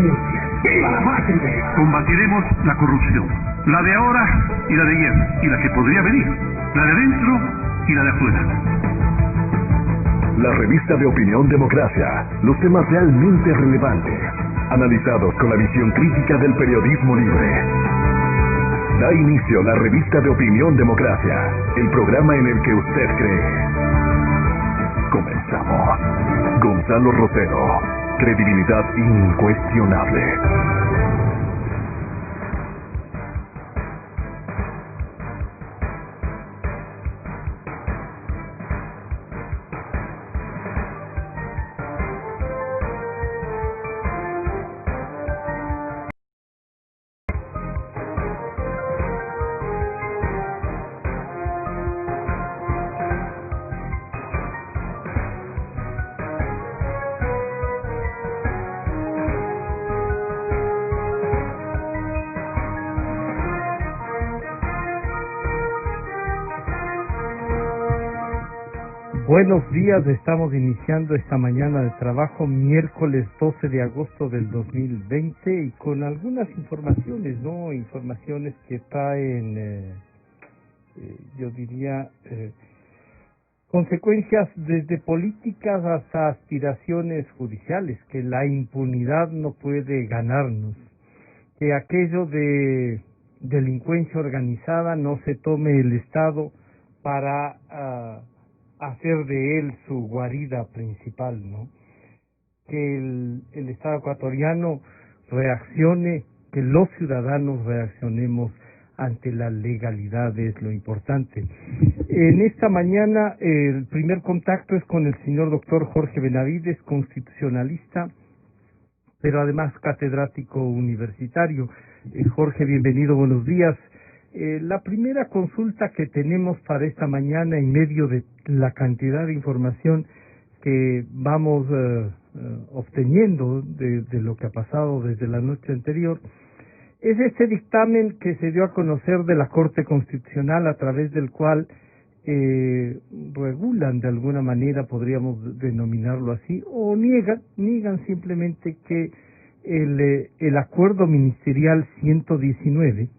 independencia. ¡Viva la patria! Combatiremos la corrupción, la de ahora y la de ayer, y la que podría venir, la de adentro y la de afuera. La revista de Opinión Democracia, los temas realmente relevantes, analizados con la visión crítica del periodismo libre. Da inicio la revista de Opinión Democracia, el programa en el que usted cree. Comenzamos. Gonzalo Rosero, credibilidad incuestionable. Buenos días, estamos iniciando esta mañana de trabajo, miércoles 12 de agosto del 2020 y con algunas informaciones, Informaciones que traen, yo diría, consecuencias desde políticas hasta aspiraciones judiciales, que la impunidad no puede ganarnos, que aquello de delincuencia organizada no se tome el Estado para hacer de él su guarida principal, que el Estado ecuatoriano reaccione, que los ciudadanos reaccionemos ante la legalidad, es lo importante. En esta mañana el primer contacto es con el señor doctor Jorge Benavides, constitucionalista, pero además catedrático universitario. Jorge, bienvenido, buenos días. La primera consulta que tenemos para esta mañana, en medio de la cantidad de información que vamos obteniendo de lo que ha pasado desde la noche anterior, es este dictamen que se dio a conocer de la Corte Constitucional, a través del cual regulan de alguna manera, podríamos denominarlo así, o niegan simplemente que el acuerdo ministerial 119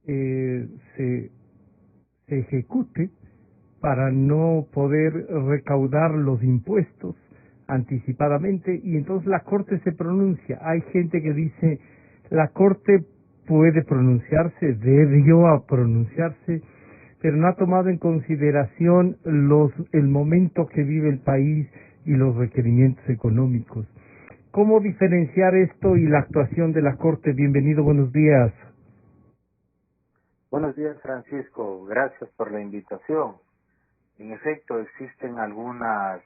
se ejecute para no poder recaudar los impuestos anticipadamente, y entonces la Corte se pronuncia. Hay gente que dice la Corte puede pronunciarse, debió pronunciarse, pero no ha tomado en consideración el momento que vive el país y los requerimientos económicos. ¿Cómo diferenciar esto y la actuación de la Corte? Bienvenido, buenos días. Buenos días, Francisco. Gracias por la invitación. En efecto, existen algunas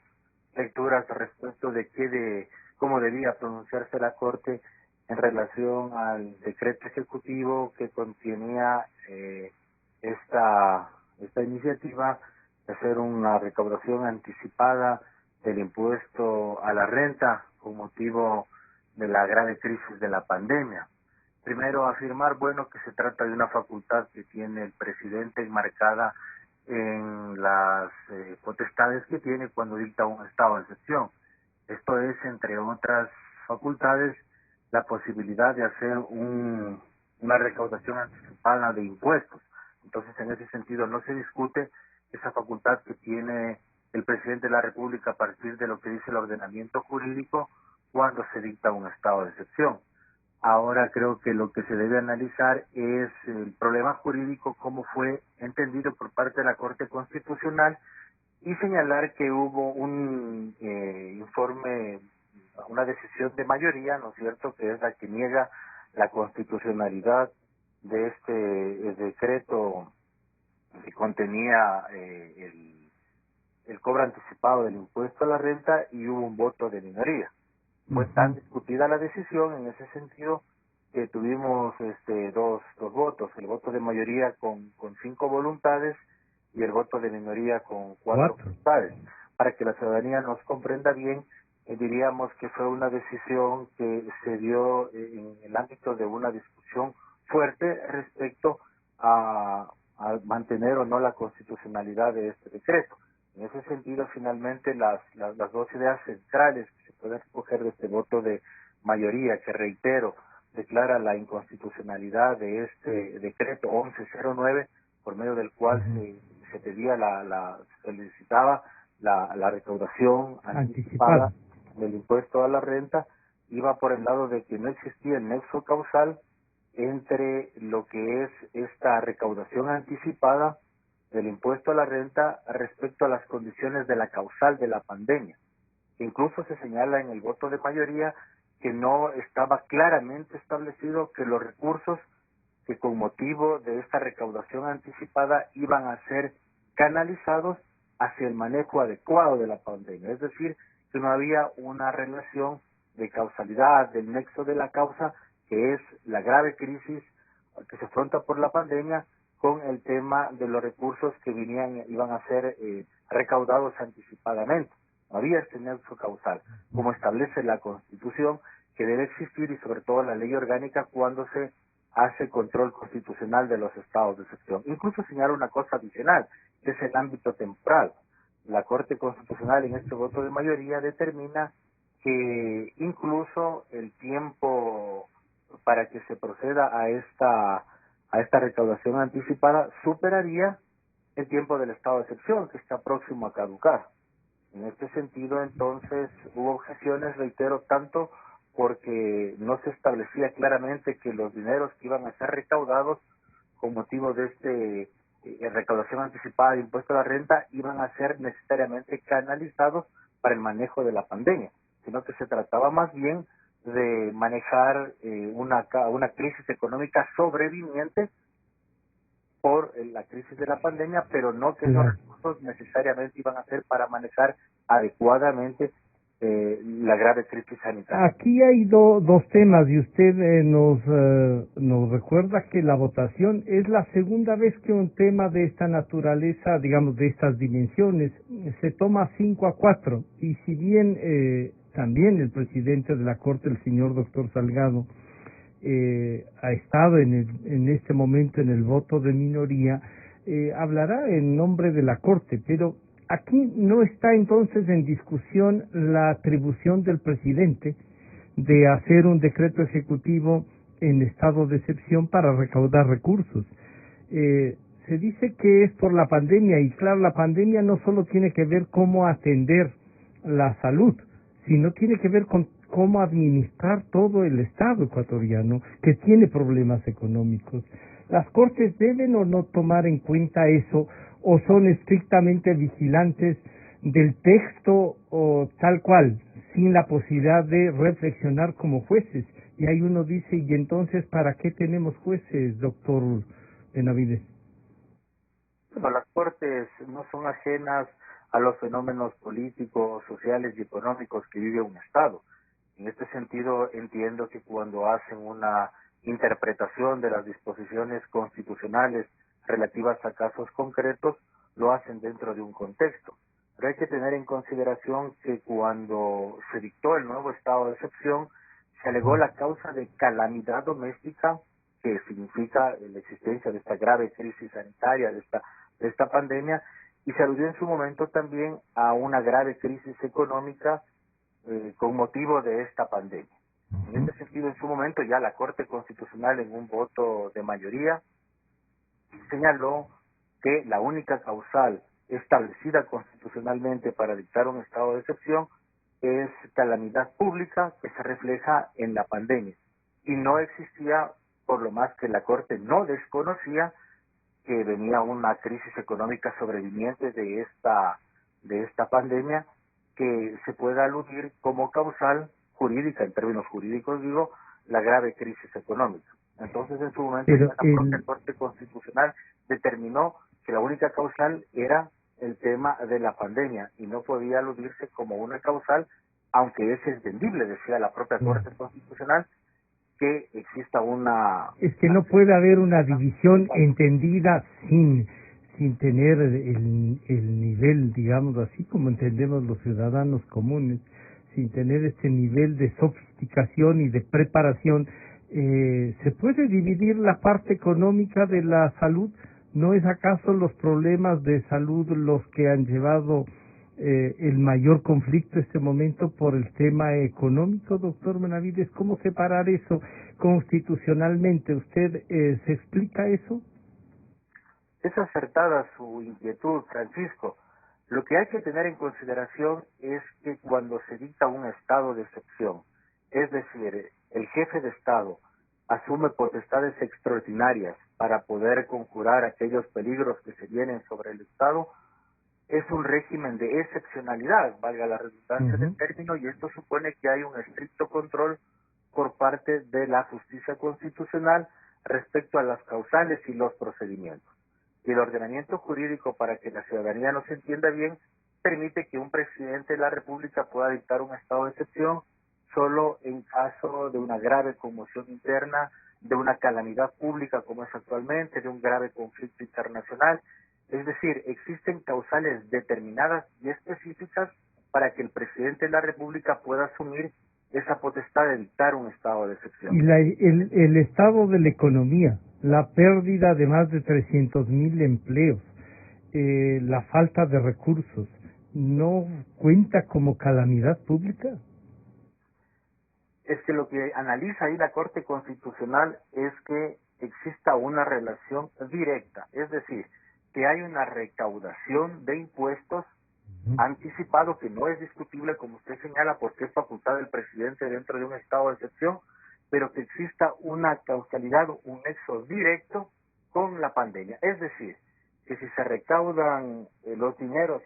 lecturas respecto de cómo debía pronunciarse la Corte en relación al decreto ejecutivo que contenía esta iniciativa de hacer una recaudación anticipada del impuesto a la renta con motivo de la grave crisis de la pandemia. Primero, afirmar, que se trata de una facultad que tiene el presidente enmarcada en las potestades que tiene cuando dicta un estado de excepción. Esto es, entre otras facultades, la posibilidad de hacer una recaudación anticipada de impuestos. Entonces, en ese sentido, no se discute esa facultad que tiene el presidente de la República a partir de lo que dice el ordenamiento jurídico cuando se dicta un estado de excepción. Ahora creo que lo que se debe analizar es el problema jurídico, cómo fue entendido por parte de la Corte Constitucional, y señalar que hubo un informe, una decisión de mayoría, ¿no es cierto?, que es la que niega la constitucionalidad de este decreto que contenía el cobro anticipado del impuesto a la renta, y hubo un voto de minoría. Fue tan discutida la decisión en ese sentido que tuvimos dos votos, el voto de mayoría con 5 voluntades y el voto de minoría con 4 voluntades. Para que la ciudadanía nos comprenda bien, diríamos que fue una decisión que se dio en el ámbito de una discusión fuerte respecto a mantener o no la constitucionalidad de este decreto. En ese sentido, finalmente, las dos ideas centrales que se pueden escoger de este voto de mayoría que, reitero, declara la inconstitucionalidad de este decreto 1109, por medio del cual se pedía se solicitaba la recaudación anticipada del impuesto a la renta, iba por el lado de que no existía el nexo causal entre lo que es esta recaudación anticipada del impuesto a la renta respecto a las condiciones de la causal de la pandemia. Incluso se señala en el voto de mayoría que no estaba claramente establecido que los recursos que con motivo de esta recaudación anticipada iban a ser canalizados hacia el manejo adecuado de la pandemia. Es decir, que no había una relación de causalidad, del nexo de la causa, que es la grave crisis que se afronta por la pandemia, con el tema de los recursos que iban a ser recaudados anticipadamente. No había este nexo causal, como establece la Constitución, que debe existir, y sobre todo la ley orgánica cuando se hace control constitucional de los estados de excepción. Incluso señala una cosa adicional, que es el ámbito temporal. La Corte Constitucional en este voto de mayoría determina que incluso el tiempo para que se proceda a esta recaudación anticipada superaría el tiempo del estado de excepción, que está próximo a caducar. En este sentido, entonces, hubo objeciones, reitero, tanto porque no se establecía claramente que los dineros que iban a ser recaudados con motivo de recaudación anticipada de impuesto a la renta iban a ser necesariamente canalizados para el manejo de la pandemia, sino que se trataba más bien de manejar una crisis económica sobreviviente por la crisis de la pandemia, pero no que esos recursos necesariamente iban a ser para manejar adecuadamente la grave crisis sanitaria. Aquí hay dos temas, y usted nos recuerda que la votación es la segunda vez que un tema de esta naturaleza, digamos de estas dimensiones, se toma 5-4, y si bien también el presidente de la Corte, el señor doctor Salgado, ha estado en este momento en el voto de minoría, hablará en nombre de la Corte, pero aquí no está entonces en discusión la atribución del presidente de hacer un decreto ejecutivo en estado de excepción para recaudar recursos. Se dice que es por la pandemia, y claro, la pandemia no solo tiene que ver cómo atender la salud, sino tiene que ver con cómo administrar todo el Estado ecuatoriano, que tiene problemas económicos. ¿Las Cortes deben o no tomar en cuenta eso, o son estrictamente vigilantes del texto o tal cual, sin la posibilidad de reflexionar como jueces? Y ahí uno dice, ¿y entonces para qué tenemos jueces, doctor Benavides? Bueno, las Cortes no son ajenas a los fenómenos políticos, sociales y económicos que vive un Estado. En este sentido, entiendo que cuando hacen una interpretación de las disposiciones constitucionales relativas a casos concretos, lo hacen dentro de un contexto. Pero hay que tener en consideración que cuando se dictó el nuevo estado de excepción, se alegó la causa de calamidad doméstica, que significa la existencia de esta grave crisis sanitaria, de esta pandemia, y se aludió en su momento también a una grave crisis económica con motivo de esta pandemia. En este sentido, en su momento, ya la Corte Constitucional, en un voto de mayoría, señaló que la única causal establecida constitucionalmente para dictar un estado de excepción es calamidad pública que se refleja en la pandemia. Y no existía, por lo más que la Corte no desconocía, que venía una crisis económica sobreviviente de esta pandemia, que se pueda aludir como causal jurídica, en términos jurídicos digo, la grave crisis económica. Entonces, en su momento, la propia Corte Constitucional determinó que la única causal era el tema de la pandemia y no podía aludirse como una causal, aunque es entendible, decía la propia Corte Constitucional, que exista una... Es que no puede haber una división entendida sin tener el nivel, digamos así como entendemos los ciudadanos comunes, sin tener este nivel de sofisticación y de preparación. ¿Se puede dividir la parte económica de la salud? ¿No es acaso los problemas de salud los que han llevado el mayor conflicto en este momento por el tema económico, doctor Benavides. ¿Cómo separar eso constitucionalmente? ¿Usted se explica eso? Es acertada su inquietud, Francisco. Lo que hay que tener en consideración es que cuando se dicta un estado de excepción, es decir, el jefe de Estado asume potestades extraordinarias para poder conjurar aquellos peligros que se vienen sobre el Estado, es un régimen de excepcionalidad, valga la redundancia del término, y esto supone que hay un estricto control por parte de la justicia constitucional respecto a las causales y los procedimientos. Y el ordenamiento jurídico, para que la ciudadanía nos entienda bien, permite que un presidente de la República pueda dictar un estado de excepción solo en caso de una grave conmoción interna, de una calamidad pública como es actualmente, de un grave conflicto internacional. Es decir, existen causales determinadas y específicas para que el presidente de la República pueda asumir esa potestad de dictar un estado de excepción. Y el estado de la economía, la pérdida de más de 300,000 empleos, la falta de recursos, ¿no cuenta como calamidad pública? Es que lo que analiza ahí la Corte Constitucional es que exista una relación directa, es decir, que hay una recaudación de impuestos anticipado que no es discutible, como usted señala, porque es facultad del presidente dentro de un estado de excepción, pero que exista una causalidad, un nexo directo con la pandemia. Es decir, que si se recaudan los dineros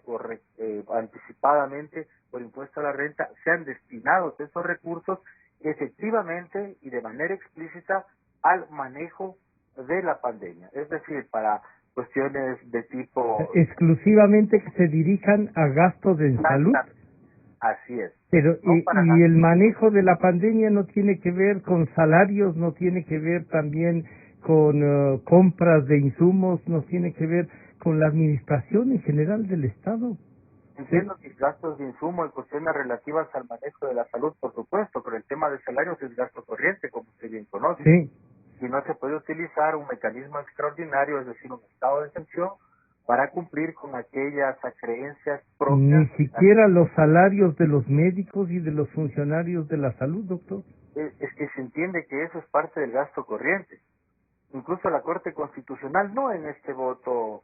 anticipadamente por impuesto a la renta, sean destinados esos recursos efectivamente y de manera explícita al manejo de la pandemia. Es decir, para cuestiones de tipo... Exclusivamente que se dirijan a gastos en salud. Así es. Pero No y el manejo de la pandemia no tiene que ver con salarios, no tiene que ver también con compras de insumos, no tiene que ver con la administración en general del Estado. Entiendo que gastos de insumo y cuestiones relativas al manejo de la salud, por supuesto, pero el tema de salarios es gasto corriente, como usted bien conoce. Sí. Y no se puede utilizar un mecanismo extraordinario, es decir, un estado de excepción, para cumplir con aquellas creencias propias. Ni siquiera los salarios de los médicos y de los funcionarios de la salud, doctor. Es que se entiende que eso es parte del gasto corriente. Incluso la Corte Constitucional, no en este voto...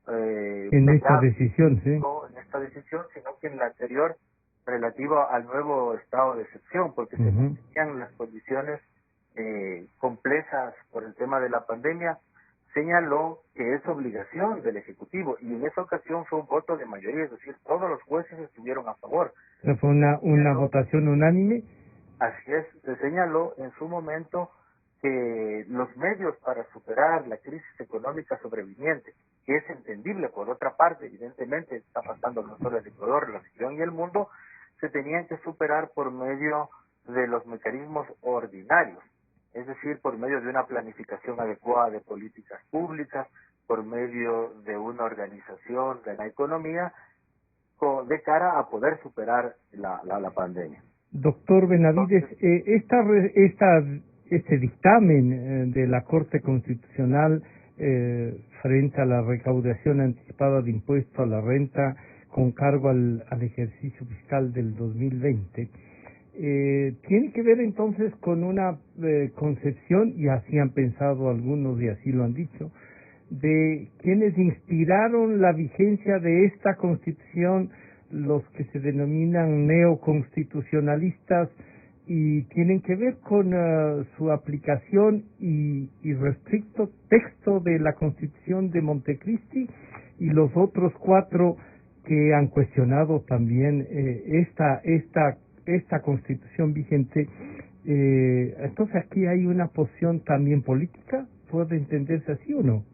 en esta decisión, sí. No en esta decisión, sino que en la anterior, relativa al nuevo estado de excepción, porque se tenían las condiciones complejas por el tema de la pandemia, señaló que es obligación del Ejecutivo, y en esa ocasión fue un voto de mayoría, es decir, todos los jueces estuvieron a favor. ¿Fue una votación unánime? Así es, se señaló en su momento que los medios para superar la crisis económica sobreviniente, que es entendible por otra parte, evidentemente está pasando no solo en Ecuador, la región y el mundo, se tenían que superar por medio de los mecanismos ordinarios, es decir, por medio de una planificación adecuada de políticas públicas, por medio de una organización de la economía, de cara a poder superar la pandemia. Doctor Benavides, este dictamen de la Corte Constitucional frente a la recaudación anticipada de impuesto a la renta con cargo al ejercicio fiscal del 2020, tiene que ver entonces con una concepción, y así han pensado algunos y así lo han dicho, de quienes inspiraron la vigencia de esta Constitución, los que se denominan neoconstitucionalistas, y tienen que ver con su aplicación y restricto texto de la Constitución de Montecristi, y los otros 4 que han cuestionado también esta Constitución vigente. Entonces aquí hay una posición también política, ¿puede entenderse así o no?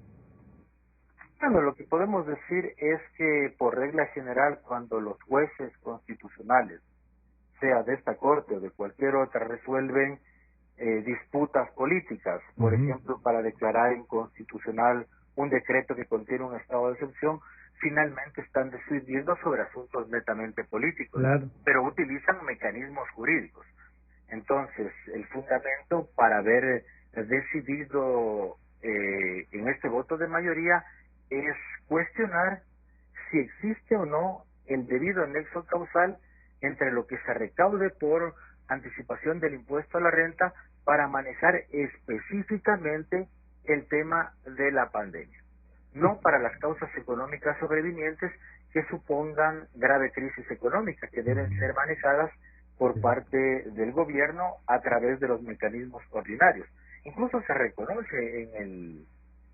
Bueno, lo que podemos decir es que por regla general, cuando los jueces constitucionales, sea de esta Corte o de cualquier otra, resuelven disputas políticas, por ejemplo, para declarar inconstitucional un decreto que contiene un estado de excepción, finalmente están decidiendo sobre asuntos netamente políticos, claro, pero utilizan mecanismos jurídicos. Entonces, el fundamento para haber decidido en este voto de mayoría es cuestionar si existe o no el debido nexo causal entre lo que se recaude por anticipación del impuesto a la renta para manejar específicamente el tema de la pandemia, no para las causas económicas sobrevinientes que supongan grave crisis económica, que deben ser manejadas por parte del gobierno a través de los mecanismos ordinarios. Incluso se reconoce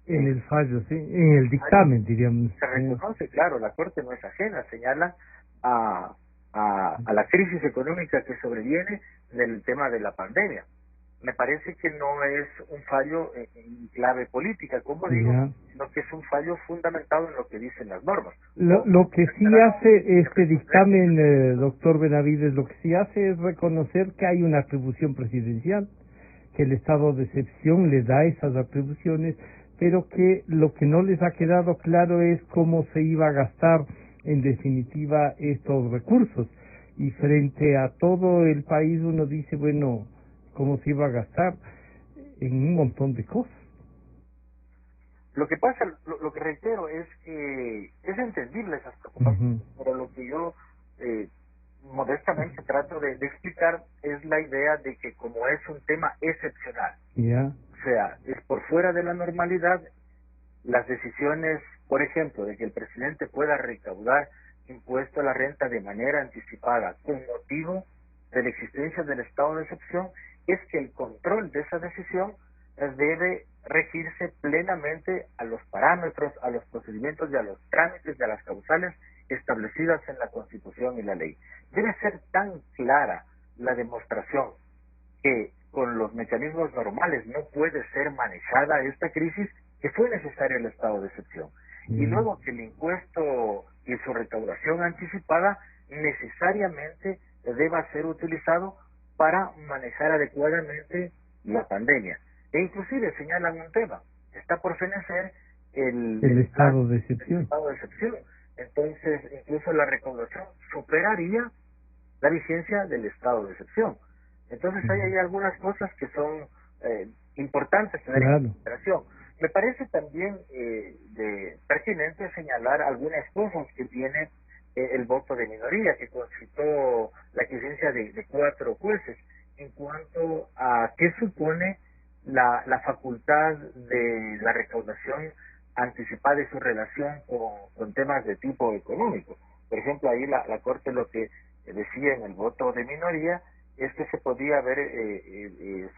en el fallo, sí, en el dictamen, diríamos. Se reconoce, claro, la Corte no es ajena, señala a la crisis económica que sobreviene del tema de la pandemia. Me parece que no es un fallo en clave política, como digo, sino que es un fallo fundamentado en lo que dicen las normas. Lo que sí hace este dictamen, doctor Benavides, lo que sí hace es reconocer que hay una atribución presidencial, que el estado de excepción le da esas atribuciones, pero que lo que no les ha quedado claro es cómo se iba a gastar en definitiva estos recursos. Y frente a todo el país uno dice, bueno, ¿cómo se iba a gastar? En un montón de cosas. Lo que pasa, lo que reitero es que es entendible esas preocupaciones, pero lo que yo modestamente trato de explicar es la idea de que como es un tema excepcional, o sea, es por fuera de la normalidad, las decisiones, por ejemplo, de que el presidente pueda recaudar impuesto a la renta de manera anticipada con motivo de la existencia del estado de excepción, es que el control de esa decisión debe regirse plenamente a los parámetros, a los procedimientos y a los trámites de a las causales establecidas en la Constitución y la ley. Debe ser tan clara la demostración que con los mecanismos normales no puede ser manejada esta crisis, que fue necesario el estado de excepción. Y luego que el impuesto y su recaudación anticipada necesariamente deba ser utilizado para manejar adecuadamente la pandemia. E inclusive señalan un tema, está por fenecer el estado de excepción. Entonces, incluso la recaudación superaría la vigencia del estado de excepción. Entonces, hay algunas cosas que son importantes tener en consideración. Me parece también pertinente señalar algunas cosas que tiene el voto de minoría, que concitó la existencia de 4 jueces, en cuanto a qué supone la facultad de la recaudación anticipada y su relación con temas de tipo económico. Por ejemplo, ahí la Corte lo que decía en el voto de minoría es que se podía haber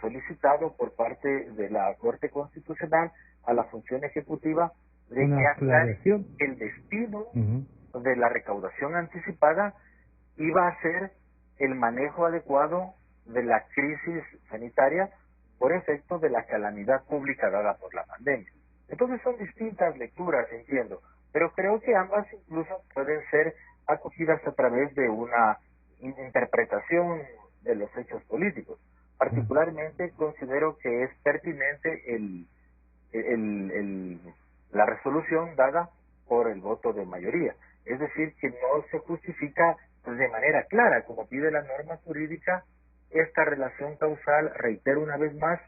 solicitado por parte de la Corte Constitucional a la función ejecutiva de que aclare el destino de la recaudación anticipada iba a ser el manejo adecuado de la crisis sanitaria por efecto de la calamidad pública dada por la pandemia. Entonces son distintas lecturas, entiendo, pero creo que ambas incluso pueden ser acogidas a través de una interpretación de los hechos políticos. Particularmente considero que es pertinente la resolución dada por el voto de mayoría. Es decir, que no se justifica de manera clara, como pide la norma jurídica, esta relación causal, reitero una vez más,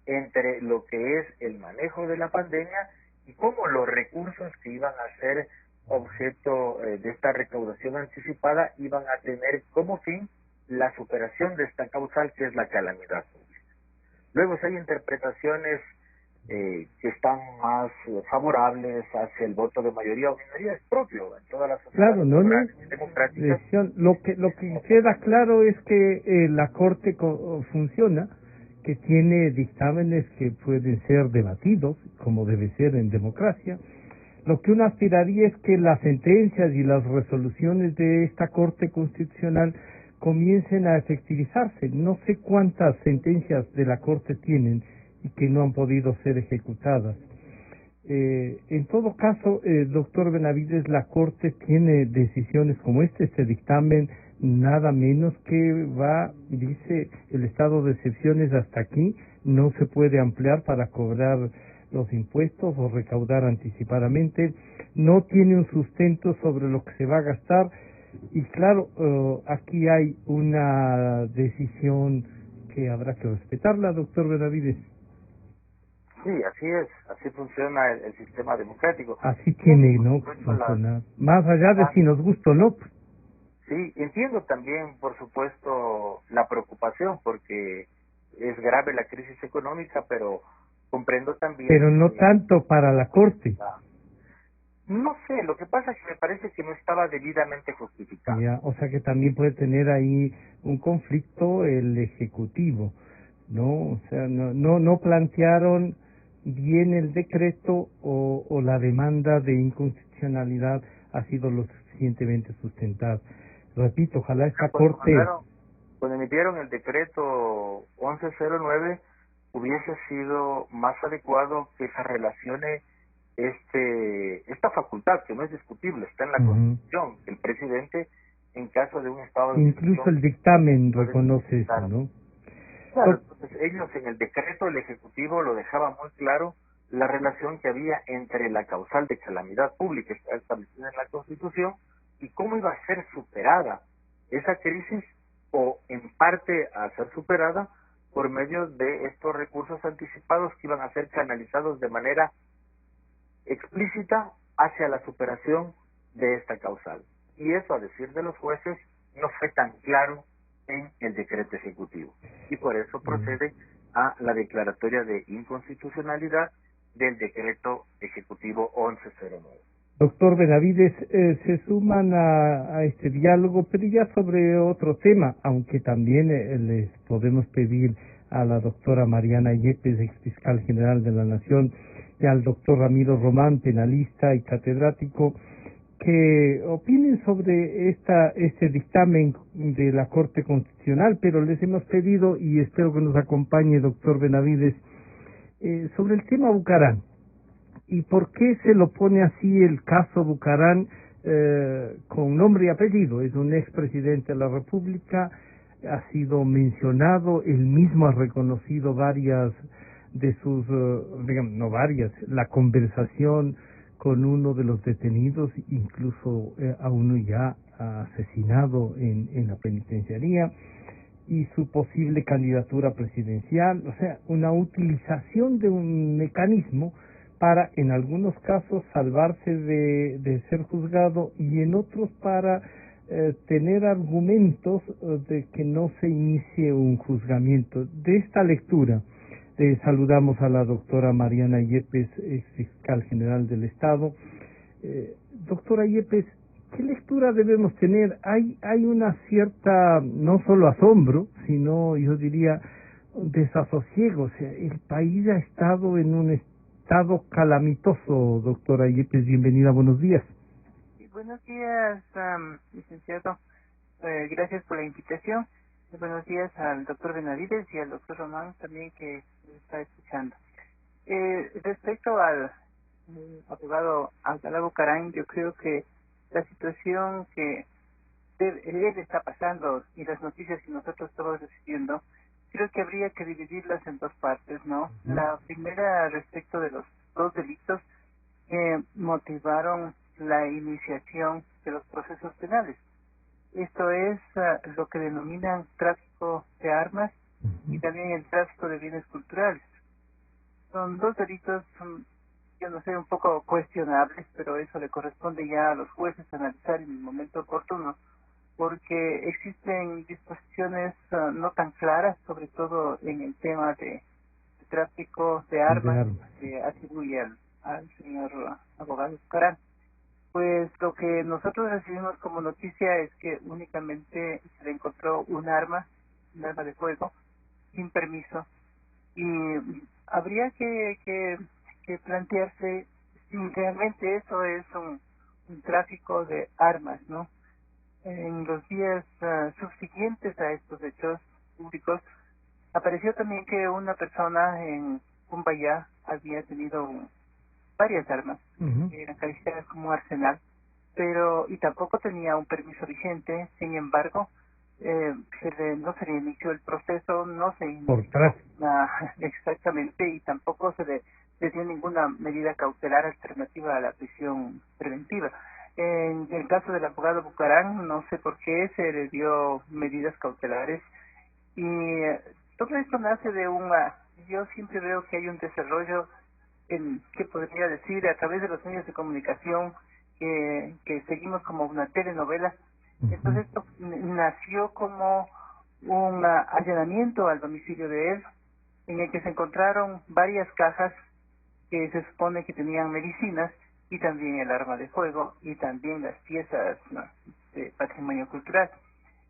entre lo que es el manejo de la pandemia y cómo los recursos que iban a ser objeto de esta recaudación anticipada iban a tener como fin la superación de esta causal, que es la calamidad pública. Luego, si hay interpretaciones que están más favorables hacia el voto de mayoría o minoría, es propio en todas las sociedades democráticas. Lo que queda claro es que la Corte funciona, que tiene dictámenes que pueden ser debatidos, como debe ser en democracia. Lo que uno aspiraría es que las sentencias y las resoluciones de esta Corte Constitucional comiencen a efectivizarse. No sé cuántas sentencias de la Corte tienen y que no han podido ser ejecutadas. En todo caso, doctor Benavides, la Corte tiene decisiones como este dictamen, nada menos que dice, el estado de excepciones hasta aquí, no se puede ampliar para cobrar los impuestos o recaudar anticipadamente, no tiene un sustento sobre lo que se va a gastar, y claro, aquí hay una decisión que habrá que respetarla, doctor Benavides. Sí, así es, así funciona el sistema democrático. Así tiene, ¿no?, que funcionar. Más allá de si nos gusta o no. Sí, entiendo también, por supuesto, la preocupación, porque es grave la crisis económica, pero comprendo también... Pero no tanto para la Corte. No sé, lo que pasa es que me parece que no estaba debidamente justificado. Ya, o sea que también puede tener ahí un conflicto el Ejecutivo, ¿no? O sea, no plantearon bien el decreto o la demanda de inconstitucionalidad ha sido lo suficientemente sustentada. Repito, ojalá esta Corte... Cuando emitieron el decreto 1109, hubiese sido más adecuado que se relacione esta facultad, que no es discutible, está en la Constitución, el presidente, en caso de un estado de incluso el dictamen reconoce eso, ¿no? Claro, entonces ellos en el decreto del Ejecutivo lo dejaban muy claro la relación que había entre la causal de calamidad pública que está establecida en la Constitución y cómo iba a ser superada esa crisis, o en parte a ser superada por medio de estos recursos anticipados que iban a ser canalizados de manera explícita hacia la superación de esta causal. Y eso, a decir de los jueces, no fue tan claro en el decreto ejecutivo. Y por eso procede a la declaratoria de inconstitucionalidad del decreto ejecutivo 1109. Doctor Benavides, se suman a este diálogo, pero ya sobre otro tema, aunque también les podemos pedir a la doctora Mariana Yepes, ex fiscal general de la Nación, y al doctor Ramiro Román, penalista y catedrático, que opinen sobre este dictamen de la Corte Constitucional, pero les hemos pedido, y espero que nos acompañe, doctor Benavides, sobre el tema Bucarán. ¿Y por qué se lo pone así el caso Bucarán con nombre y apellido? Es un expresidente de la República, ha sido mencionado, él mismo ha reconocido varias de sus, digamos, no varias, la conversación con uno de los detenidos, incluso a uno ya asesinado en la penitenciaría, y su posible candidatura presidencial, o sea, una utilización de un mecanismo para, en algunos casos, salvarse de ser juzgado y en otros para tener argumentos de que no se inicie un juzgamiento. De esta lectura, saludamos a la doctora Mariana Yepes, ex fiscal general del Estado. Doctora Yepes, ¿qué lectura debemos tener? Hay una cierta, no solo asombro, sino, yo diría, desasosiego. O sea, el país ha estado en un estado calamitoso. Doctora Yepes, bienvenida, buenos días. Buenos días, licenciado. Gracias por la invitación. Buenos días al doctor Benavides y al doctor Román también, que está escuchando. Respecto al abogado Abdalá Bucarán, yo creo que la situación que él está pasando y las noticias que nosotros estamos recibiendo, creo que habría que dividirlas en dos partes, ¿no? La primera, respecto de los dos delitos que motivaron la iniciación de los procesos penales. Esto es lo que denominan tráfico de armas y también el tráfico de bienes culturales. Son dos delitos, yo no sé, un poco cuestionables, pero eso le corresponde ya a los jueces analizar en el momento oportuno, porque existen disposiciones no tan claras, sobre todo en el tema de tráfico de armas que atribuye al señor abogado Bucarán. Pues lo que nosotros recibimos como noticia es que únicamente se le encontró un arma de fuego, sin permiso, y habría que plantearse si realmente eso es un tráfico de armas, ¿no? En los días subsiguientes a estos hechos públicos, apareció también que una persona en Cumbayá había tenido varias armas, que eran calificadas como arsenal, pero y tampoco tenía un permiso vigente. Sin embargo, no se le inició el proceso, no se inició exactamente, y tampoco se le dio ninguna medida cautelar alternativa a la prisión preventiva. En el caso del abogado Bucarán, no sé por qué se le dio medidas cautelares, y todo esto nace de yo siempre veo que hay un desarrollo que podría decir a través de los medios de comunicación que seguimos como una telenovela. Entonces esto nació como un allanamiento al domicilio de él, en el que se encontraron varias cajas que se supone que tenían medicinas y también el arma de fuego y también las piezas, ¿no?, de patrimonio cultural.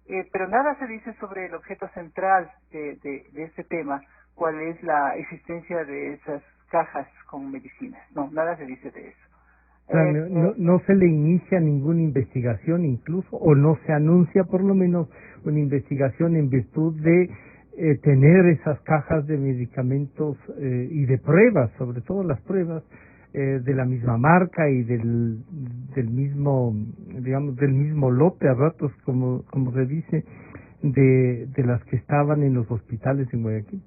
Pero nada se dice sobre el objeto central de este tema, cuál es la existencia de esas cajas con medicinas. No, nada se dice de eso. No se le inicia ninguna investigación incluso, o no se anuncia por lo menos una investigación en virtud de tener esas cajas de medicamentos y de pruebas, sobre todo las pruebas de la misma marca y del mismo, digamos, del mismo lote a ratos, como se dice, de las que estaban en los hospitales en Guayaquil.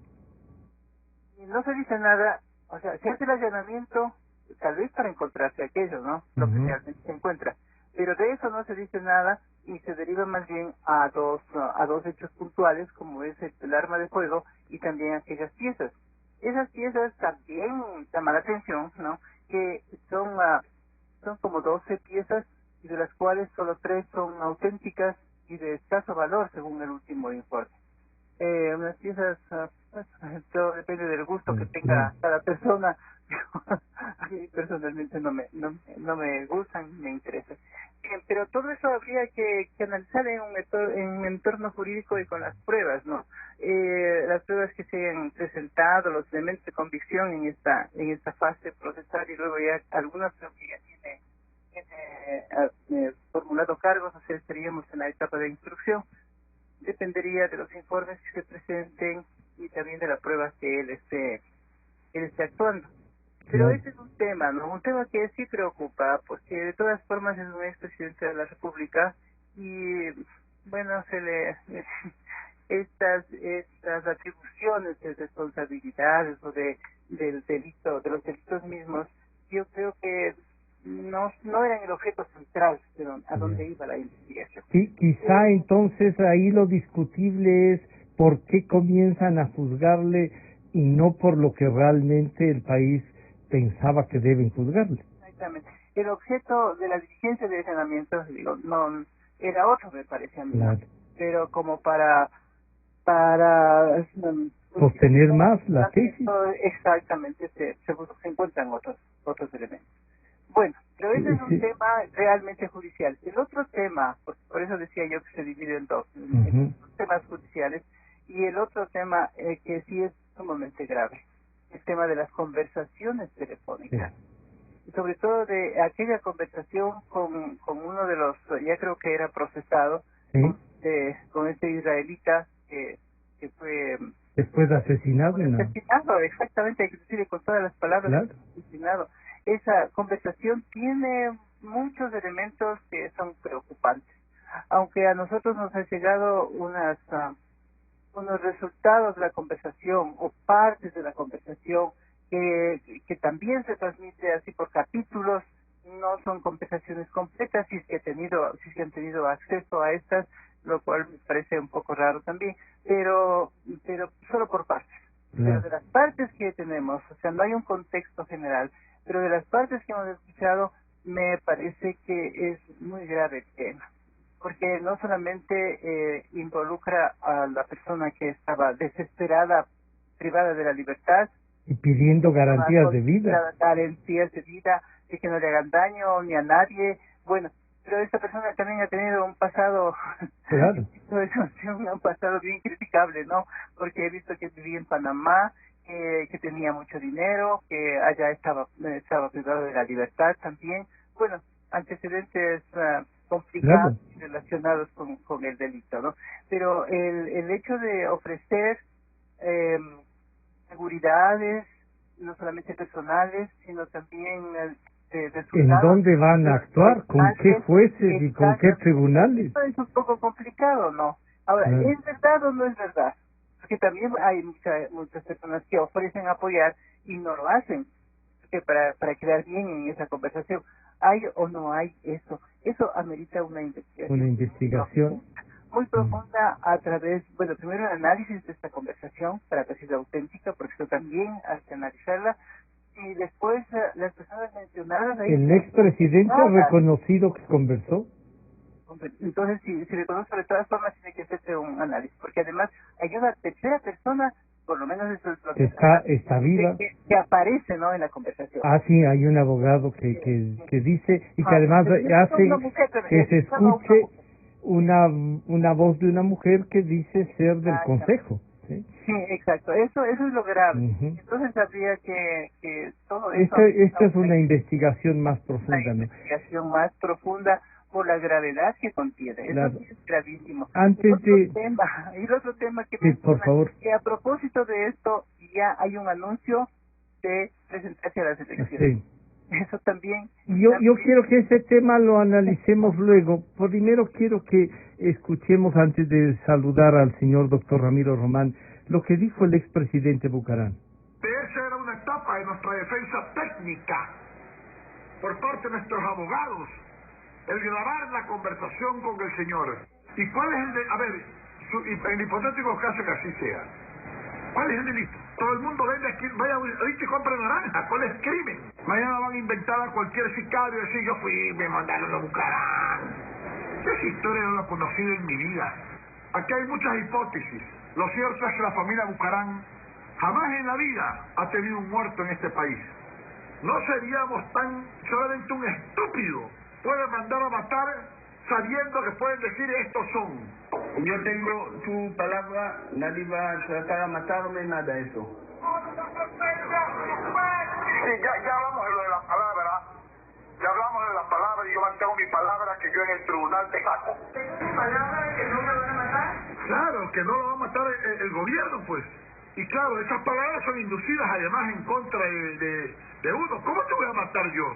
No se dice nada, o sea, se hace el allanamiento tal vez para encontrarse aquello, ¿no? Lo que realmente se encuentra. Pero de eso no se dice nada y se deriva más bien a dos hechos puntuales, como es el arma de fuego y también aquellas piezas. Esas piezas también llaman la atención, ¿no? Que son como 12 piezas y de las cuales solo 3 son auténticas y de escaso valor según el último informe. Unas piezas, todo depende del gusto que tenga cada persona. A mí personalmente no me gustan, me interesan. Bien, pero todo eso habría que analizar en un entorno jurídico y con las pruebas, ¿no? Las pruebas que se han presentado, los elementos de convicción en esta fase procesal, y luego ya algunas creo que ya tiene formulado cargos, o sea, estaríamos en la etapa de instrucción. Dependería de los informes que se presenten y también de las pruebas que él esté actuando. Pero ese es un tema, ¿no? Un tema que sí preocupa, porque de todas formas es un expresidente de la República y, bueno, estas atribuciones de responsabilidades o del delito, de los delitos mismos, yo creo que no eran el objeto central a donde iba la investigación. Sí, quizá entonces ahí lo discutible es por qué comienzan a juzgarle y no por lo que realmente el país pensaba que deben juzgarle. Exactamente. El objeto de la diligencia de allanamiento, no era otro, me parece a mí. Claro. Pero como para sostener más la tesis. Exactamente, se encuentran otros elementos. Bueno, pero ese es un tema realmente judicial. El otro tema, por eso decía yo que se divide en dos, en temas judiciales, y el otro tema que sí es sumamente grave, el tema de las conversaciones telefónicas. Y sobre todo de aquella conversación con uno de los, ya creo que era procesado, con este israelita que fue después de asesinado, ¿no? Asesinado, exactamente, inclusive con todas las palabras, asesinado. Esa conversación tiene muchos elementos que son preocupantes, aunque a nosotros nos han llegado unos resultados de la conversación o partes de la conversación que también se transmite así por capítulos. No son conversaciones completas si es que han tenido acceso a estas, lo cual me parece un poco raro también, pero solo por partes. Pero de las partes que tenemos, o sea, no hay un contexto general, pero de las partes que hemos escuchado, me parece que es muy grave el tema, porque no solamente involucra a la persona que estaba desesperada, privada de la libertad, y pidiendo garantías de vida, de que no le hagan daño ni a nadie. Bueno, pero esta persona también ha tenido un pasado, un pasado bien criticable, ¿no? Porque he visto que vivía en Panamá, que tenía mucho dinero, que allá estaba privado de la libertad también. Bueno, antecedentes complicados relacionados con el delito, ¿no? Pero el hecho de ofrecer seguridades, no solamente personales, sino también ¿en dónde van a actuar? ¿Con qué jueces y con qué tribunales? Esto es un poco complicado, ¿no? Ahora, ¿es verdad o no es verdad? Porque también hay muchas personas que ofrecen apoyar y no lo hacen, que para quedar bien en esa conversación. ¿Hay o no hay eso? Eso amerita una investigación. Una investigación. muy profunda a través, bueno, primero el análisis de esta conversación para que sea auténtica, porque eso también hay que analizarla, y después las personas mencionadas ahí. ¿El expresidente ha reconocido que conversó? Entonces, si reconoce, de todas formas tiene que hacerse un análisis, porque además hay una tercera persona, por lo menos eso es lo que está viva, que aparece, ¿no?, en la conversación. Ah, sí, hay un abogado que dice y que además hace que se escuche una voz de una mujer que dice ser del consejo. Sí, exacto, eso es lo grave. Entonces habría que todo eso... Esta es una investigación más profunda, una investigación más profunda por la gravedad que contiene. Eso sí es gravísimo. Antes y el otro tema que sí, por favor. Que a propósito de esto ya hay un anuncio de presentarse a las elecciones. Sí. Eso también... Yo quiero que ese tema lo analicemos luego. Primero quiero que escuchemos, antes de saludar al señor doctor Ramiro Román, lo que dijo el expresidente Bucaram. Esa era una etapa de nuestra defensa técnica por parte de nuestros abogados, el grabar la conversación con el señor. ¿Y cuál es el de...? A ver, en el hipotético caso que así sea, ¿cuál es el delito? Todo el mundo vende aquí, vaya ahorita y compra naranja. ¿Cuál es el crimen? Mañana van a inventar a cualquier sicario y decir, yo fui, me mandaron a Bucaram. Esa historia no la he conocido en mi vida. Aquí hay muchas hipótesis. Lo cierto es que la familia Bucaram jamás en la vida ha tenido un muerto en este país. No seríamos solamente un estúpido puede mandar a matar sabiendo que pueden decir estos son. Yo tengo tu palabra, nadie va a tratar de matarme, nada de eso. Sí, ya hablamos de lo de la palabra. Ya hablamos de la palabra y yo mantengo mi palabra que yo en el tribunal te saco. ¿Tengo tu palabra de que no me van a matar? Claro, que no lo va a matar el gobierno, pues. Y claro, esas palabras son inducidas además en contra de uno. ¿Cómo te voy a matar yo?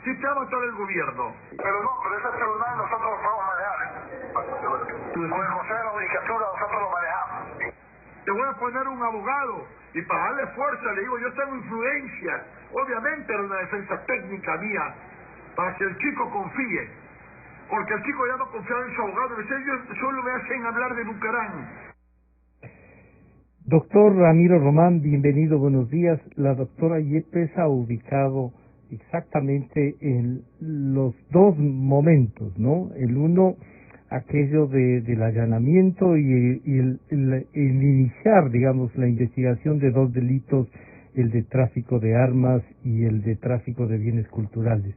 Si te va a matar el gobierno. Pero ese tribunal nosotros lo podemos manejar. Con el Consejo de la Judicatura nosotros lo manejamos. Te voy a poner un abogado y para darle fuerza le digo, yo tengo influencia. Obviamente era una defensa técnica mía para que el chico confíe. Porque el chico ya no confiaba en su abogado. Me decía, ellos solo me hacen hablar de Bucaram. Doctor Ramiro Román, bienvenido, buenos días. La doctora Yepes ha ubicado exactamente en los dos momentos, ¿no? El uno, aquello del allanamiento y el iniciar, digamos, la investigación de dos delitos, el de tráfico de armas y el de tráfico de bienes culturales.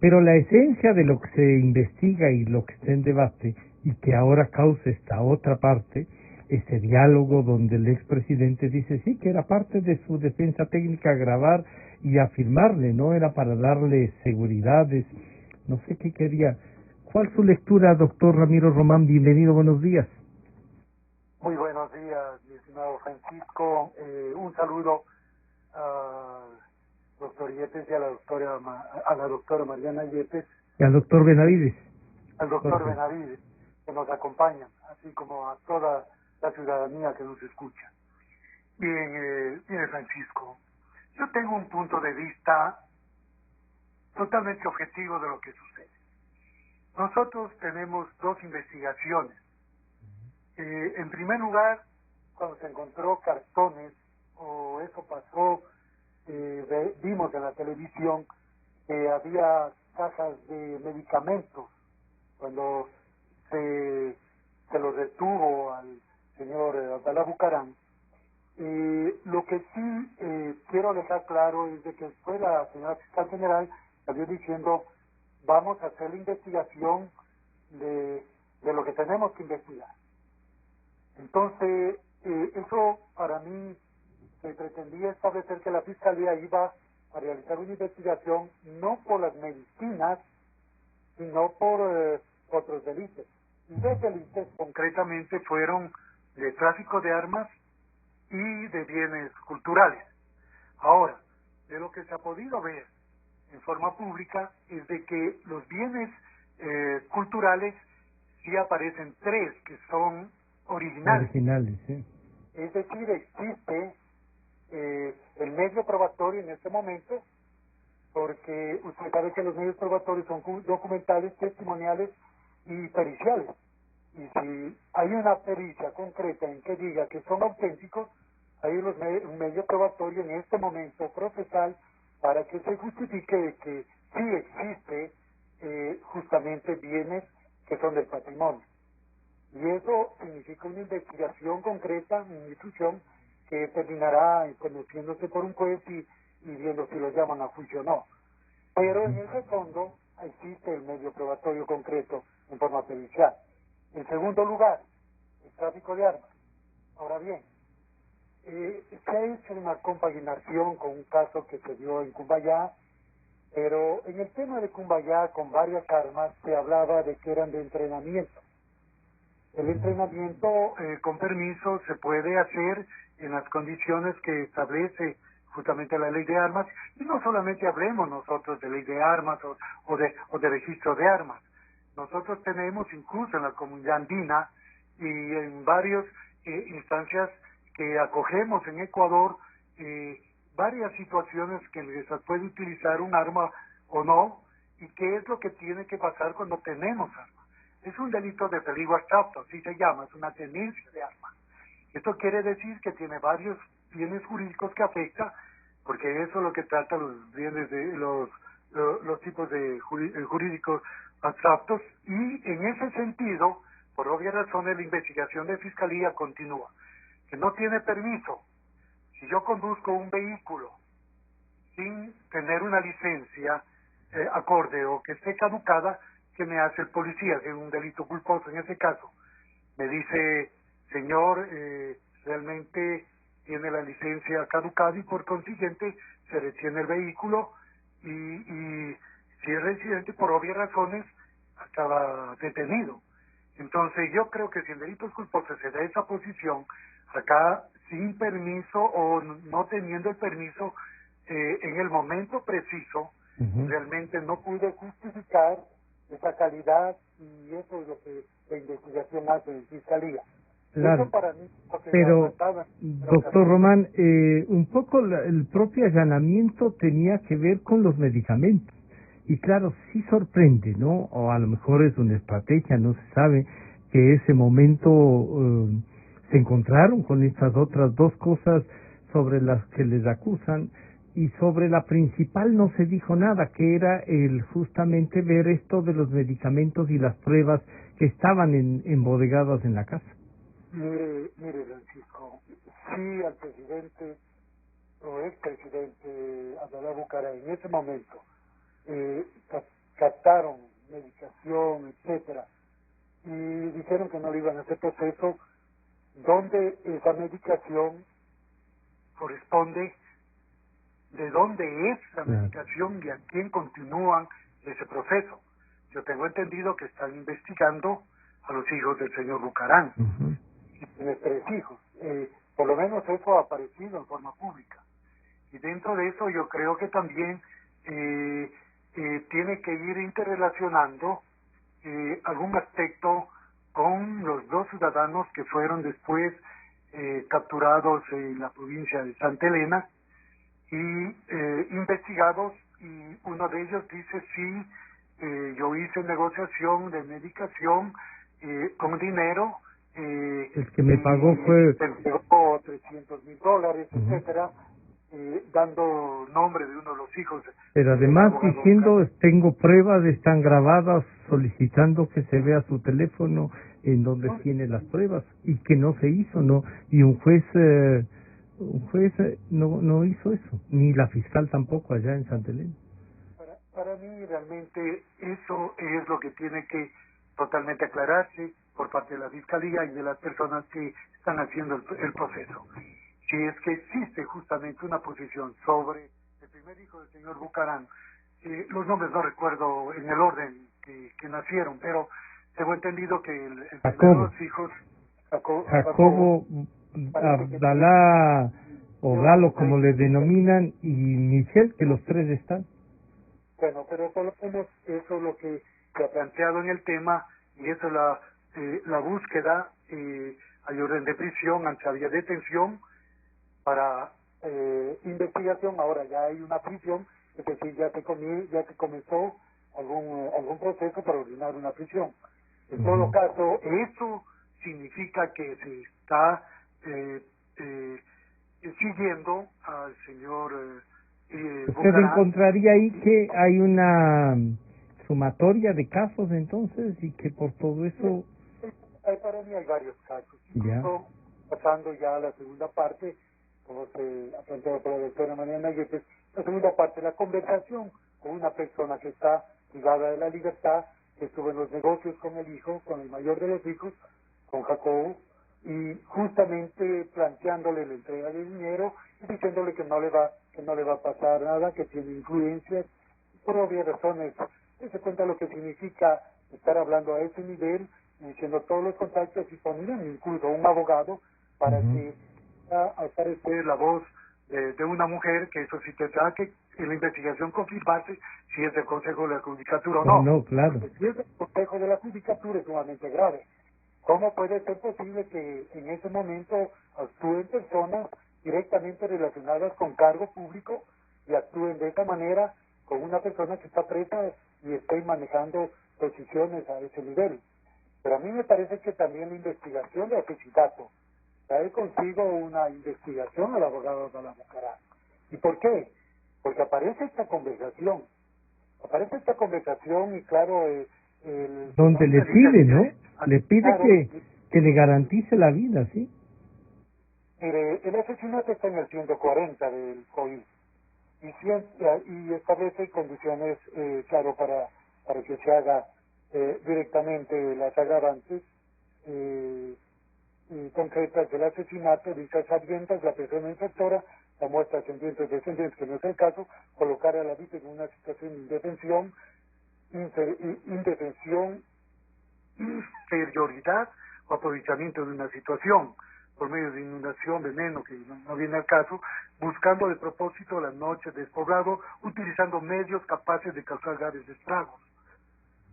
Pero la esencia de lo que se investiga y lo que está en debate y que ahora causa esta otra parte, este diálogo donde el expresidente dice sí que era parte de su defensa técnica grabar y afirmarle, no era para darle seguridades, no sé qué quería. ¿Cuál su lectura, doctor Ramiro Román? Bienvenido, buenos días. Muy buenos días, mi estimado Francisco. Un saludo al doctor Yepes y a la doctora Mariana Yepes. Y al doctor Benavides. Al doctor Benavides, que nos acompañan, así como a toda la ciudadanía que nos escucha. Bien, mire Francisco, yo tengo un punto de vista totalmente objetivo de lo que sucede. Nosotros tenemos dos investigaciones. En primer lugar, cuando se encontró cartones, o eso pasó, vimos en la televisión que había cajas de medicamentos cuando se lo retuvo al señor Abdalá Bucaram. Lo que sí quiero dejar claro es de que después la señora fiscal general salió diciendo vamos a hacer la investigación de lo que tenemos que investigar. Entonces, eso para mí se pretendía establecer que la fiscalía iba a realizar una investigación no por las medicinas, sino por otros delitos. Y los delitos concretamente fueron de tráfico de armas y de bienes culturales. Ahora, de lo que se ha podido ver en forma pública es de que los bienes culturales sí aparecen tres que son originales. Sí. Es decir, existe el medio probatorio en este momento, porque usted sabe que los medios probatorios son documentales, testimoniales y periciales. Y si hay una pericia concreta en que diga que son auténticos, hay un medio probatorio en este momento procesal para que se justifique de que sí existe justamente bienes que son del patrimonio. Y eso significa una investigación concreta, una instrucción que terminará conociéndose por un juez y viendo si lo llaman a juicio o no. Pero en ese fondo existe el medio probatorio concreto en forma pericial. En segundo lugar, el tráfico de armas. Ahora bien, se ha hecho una compaginación con un caso que se dio en Cumbayá, pero en el tema de Cumbayá, con varias armas, se hablaba de que eran de entrenamiento. El entrenamiento, con permiso, se puede hacer en las condiciones que establece justamente la ley de armas, y no solamente hablemos nosotros de ley de armas o de registro de armas. Nosotros tenemos incluso en la comunidad andina y en varias instancias que acogemos en Ecuador varias situaciones que les puede utilizar un arma o no, y qué es lo que tiene que pasar cuando tenemos armas. Es un delito de peligro abstracto, así se llama, es una tenencia de armas. Esto quiere decir que tiene varios bienes jurídicos que afecta, porque eso es lo que trata los bienes de los tipos de jurídicos abstractos, y en ese sentido, por obvias razones, la investigación de fiscalía continúa. Que no tiene permiso. Si yo conduzco un vehículo sin tener una licencia acorde o que esté caducada, ¿qué me hace el policía? Si es un delito culposo en ese caso. Me dice, señor, realmente tiene la licencia caducada y por consiguiente se retiene el vehículo y si es residente, por obvias razones, acaba detenido. Entonces yo creo que si el delito es culposo se da esa posición, acá sin permiso o no teniendo el permiso en el momento preciso, realmente no pude justificar esa calidad, y eso es lo que la investigación hace en fiscalía. Claro. Eso para mí, Pero, doctor Román, un poco el propio allanamiento tenía que ver con los medicamentos. Y claro, sí sorprende, ¿no? O a lo mejor es una estrategia, no se sabe, que ese momento se encontraron con estas otras dos cosas sobre las que les acusan, y sobre la principal no se dijo nada, que era el justamente ver esto de los medicamentos y las pruebas que estaban embodegadas en la casa. Mire, Francisco, sí al presidente o expresidente Abdalá Bucaram en ese momento captaron medicación, etcétera, y dijeron que no le iban a hacer proceso, donde esa medicación corresponde, de dónde es la medicación y a quién continúan ese proceso. Yo tengo entendido que están investigando a los hijos del señor Bucaram. Tiene 3 hijos. Por lo menos eso ha aparecido en forma pública. Y dentro de eso yo creo que también tiene que ir interrelacionando algún aspecto con los 2 ciudadanos que fueron después capturados en la provincia de Santa Elena y investigados, y uno de ellos dice sí, yo hice negociación de medicación con dinero, el que me pagó fue entregó $300,000, etcétera, dando nombre de uno de los hijos. Pero además diciendo, tengo pruebas, están grabadas, solicitando que se vea su teléfono en donde tiene las pruebas, y que no se hizo, no, y un juez no hizo eso, ni la fiscal tampoco allá en Santa Elena. Para mí realmente eso es lo que tiene que totalmente aclararse por parte de la fiscalía y de las personas que están haciendo el proceso. Si es que existe justamente una posición sobre el primer hijo del señor Bucaram, los nombres no recuerdo en el orden que nacieron, pero tengo entendido que el primero de los hijos, Jacobo Abdalá o Galo, como le denominan, y Michelle, que los 3 están. Bueno, pero solo eso es lo que se ha planteado en el tema, y eso es la búsqueda. Hay orden de prisión, antes había detención para investigación, ahora ya hay una prisión, es decir, ya se comenzó algún proceso para ordenar una prisión. En todo caso, eso significa que se está siguiendo al señor ¿Usted Bucaram. encontraría ahí que hay una sumatoria de casos entonces y que por todo eso... Para mí hay varios casos. Ya. Incluso, pasando ya a la segunda parte, como se ha planteado por la doctora Mariana Yepes, la segunda parte, la conversación con una persona que está privada de la libertad, que estuvo en los negocios con el hijo, con el mayor de los hijos, con Jacobo, y justamente planteándole la entrega de dinero y diciéndole que no le va a pasar nada, que tiene influencias, por obvias razones. Se cuenta lo que significa estar hablando a ese nivel, diciendo todos los contactos y poniendo incluso un abogado para que aparecer la voz de una mujer, que eso sí tendrá que en la investigación confirmarse si es del Consejo de la Judicatura o no. No, claro. Porque si es del Consejo de la Judicatura es sumamente grave. ¿Cómo puede ser posible que en ese momento actúen personas directamente relacionadas con cargo público y actúen de esa manera con una persona que está presa y estén manejando posiciones a ese nivel? Pero a mí me parece que también la investigación de asesinato trae consigo una investigación al abogado Abdalá Bucaram. ¿Y por qué? Porque aparece esta conversación y claro... donde le pide, ¿no? Le pide que le garantice la vida, ¿sí? Mire, el asesinato está en el 140 del COI y establece condiciones, claro, para que se haga directamente las agravantes concretas del asesinato, dichas sabiendas, la persona infractora, la muestra ascendientes descendientes, que no es el caso, colocar a la víctima en una situación de indefensión, inferioridad o aprovechamiento de una situación por medio de inundación, veneno, que no viene al caso, buscando de propósito las noches despoblado, utilizando medios capaces de causar graves estragos.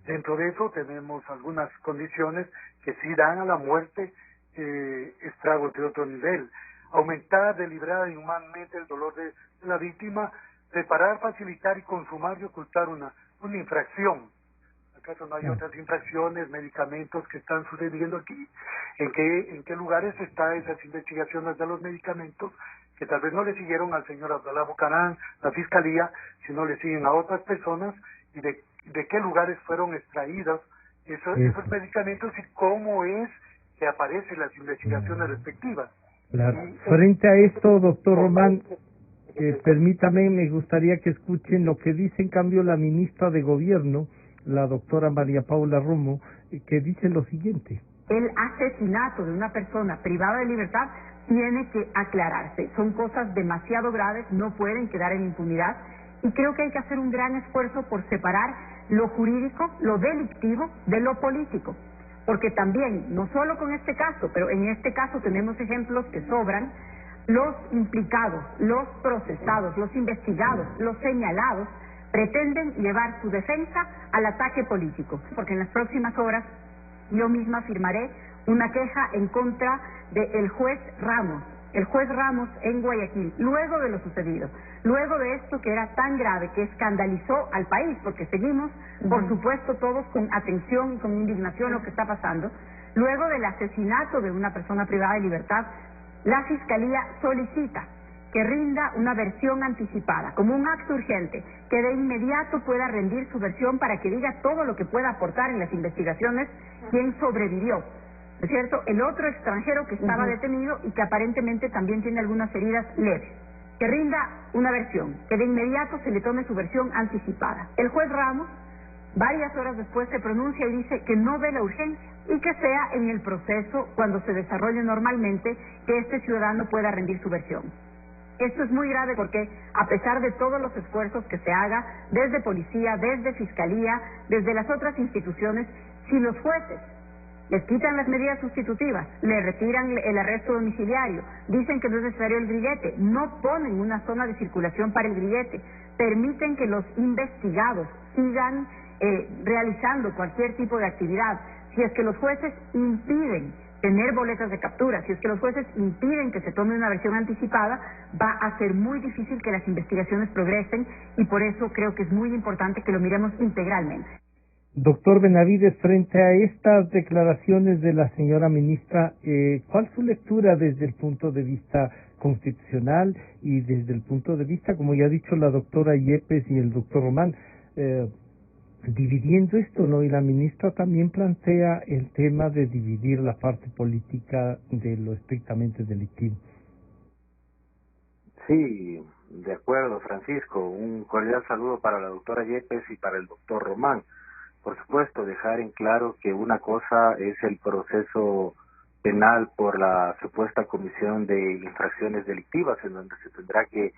Dentro de eso tenemos algunas condiciones que sí dan a la muerte estragos de otro nivel. Aumentar deliberada e inhumanamente el dolor de la víctima, preparar, facilitar y consumar y ocultar una infracción. ¿Acaso no hay otras infracciones, medicamentos que están sucediendo aquí? ¿En qué lugares están esas investigaciones de los medicamentos que tal vez no le siguieron al señor Abdalá Bucaram, la fiscalía, sino le siguen a otras personas? ¿Y de qué lugares fueron extraídos esos medicamentos y cómo es que aparecen las investigaciones respectivas? Claro. Frente a esto, doctor Román, permítame, me gustaría que escuchen lo que dice en cambio la ministra de Gobierno, la doctora María Paula Romo, que dice lo siguiente. El asesinato de una persona privada de libertad tiene que aclararse. Son cosas demasiado graves, no pueden quedar en impunidad, y creo que hay que hacer un gran esfuerzo por separar lo jurídico, lo delictivo, de lo político. Porque también, no solo con este caso, pero en este caso tenemos ejemplos que sobran, los implicados, los procesados, los investigados, los señalados, pretenden llevar su defensa al ataque político. Porque en las próximas horas yo misma firmaré una queja en contra del juez Ramos en Guayaquil, luego de lo sucedido, luego de esto que era tan grave, que escandalizó al país, porque seguimos, por supuesto, todos con atención y con indignación lo que está pasando. Luego del asesinato de una persona privada de libertad, la Fiscalía solicita que rinda una versión anticipada, como un acto urgente, que de inmediato pueda rendir su versión para que diga todo lo que pueda aportar en las investigaciones, quién sobrevivió, ¿no es cierto? El otro extranjero que estaba detenido y que aparentemente también tiene algunas heridas leves. Que rinda una versión, que de inmediato se le tome su versión anticipada. El juez Ramos, varias horas después, se pronuncia y dice que no ve la urgencia y que sea en el proceso, cuando se desarrolle normalmente, que este ciudadano pueda rendir su versión. Esto es muy grave porque, a pesar de todos los esfuerzos que se haga desde policía, desde fiscalía, desde las otras instituciones, si los jueces les quitan las medidas sustitutivas, le retiran el arresto domiciliario, dicen que no es necesario el grillete, no ponen una zona de circulación para el grillete, permiten que los investigados sigan realizando cualquier tipo de actividad, si es que los jueces impiden tener boletas de captura, si es que los jueces impiden que se tome una versión anticipada, va a ser muy difícil que las investigaciones progresen, y por eso creo que es muy importante que lo miremos integralmente. Doctor Benavides, frente a estas declaraciones de la señora ministra, ¿cuál es su lectura desde el punto de vista constitucional y desde el punto de vista, como ya ha dicho la doctora Yepes y el doctor Román, dividiendo esto, ¿no? Y la ministra también plantea el tema de dividir la parte política de lo estrictamente delictivo. Sí, de acuerdo, Francisco. Un cordial saludo para la doctora Yepes y para el doctor Román. Por supuesto, dejar en claro que una cosa es el proceso penal por la supuesta comisión de infracciones delictivas, en donde se tendrá que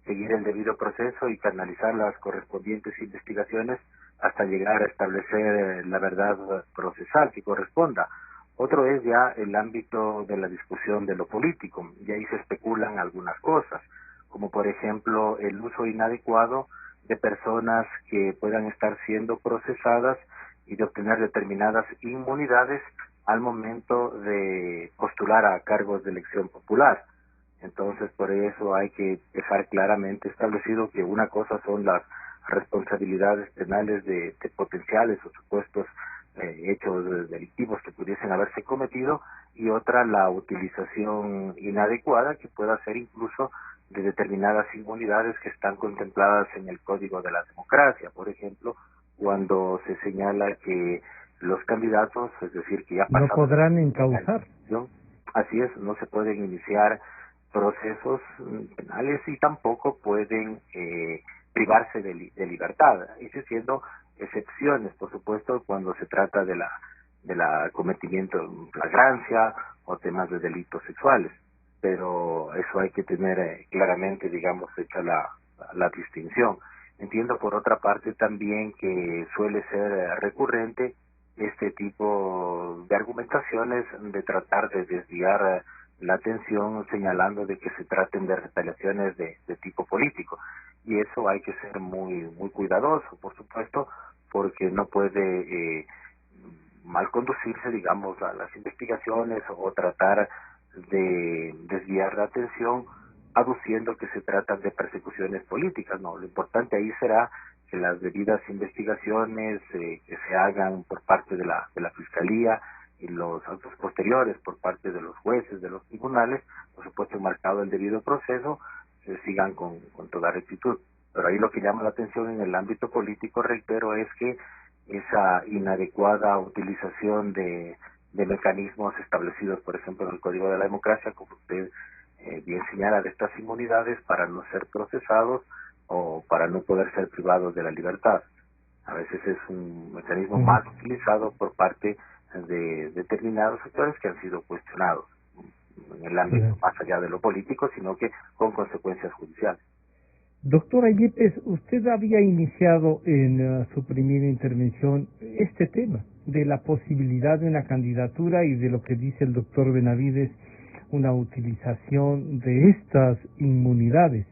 seguir el debido proceso y canalizar las correspondientes investigaciones hasta llegar a establecer la verdad procesal que corresponda. Otro es ya el ámbito de la discusión de lo político, y ahí se especulan algunas cosas, como por ejemplo el uso inadecuado de personas que puedan estar siendo procesadas y de obtener determinadas inmunidades al momento de postular a cargos de elección popular. Entonces, por eso hay que dejar claramente establecido que una cosa son las responsabilidades penales de potenciales o supuestos hechos delictivos que pudiesen haberse cometido, y otra la utilización inadecuada que pueda ser incluso de determinadas inmunidades que están contempladas en el Código de la Democracia. Por ejemplo, cuando se señala que los candidatos, es decir, que ya no podrán encauzar. Así es, no se pueden iniciar procesos penales y tampoco pueden privarse de libertad, eso siendo excepciones, por supuesto, cuando se trata de la cometimiento de flagrancia o temas de delitos sexuales, pero eso hay que tener claramente, digamos, hecha la distinción. Entiendo por otra parte también que suele ser recurrente este tipo de argumentaciones de tratar de desviar la atención señalando de que se traten de retaliaciones de tipo político, y eso hay que ser muy cuidadoso, por supuesto, porque no puede mal conducirse, digamos, a las investigaciones o tratar de desviar la atención aduciendo que se tratan de persecuciones políticas. No, lo importante ahí será que las debidas investigaciones que se hagan por parte de la Fiscalía y los actos posteriores por parte de los jueces, de los tribunales, por supuesto marcado el debido proceso, se sigan con toda rectitud. Pero ahí lo que llama la atención en el ámbito político, reitero, es que esa inadecuada utilización de mecanismos establecidos, por ejemplo, en el Código de la Democracia, como usted bien señala, de estas inmunidades para no ser procesados o para no poder ser privados de la libertad. A veces es un mecanismo mal utilizado por parte de determinados sectores que han sido cuestionados en el ámbito más allá de lo político, sino que con consecuencias judiciales. Doctora Yepes, usted había iniciado en su primera intervención este tema de la posibilidad de una candidatura y de lo que dice el doctor Benavides, una utilización de estas inmunidades.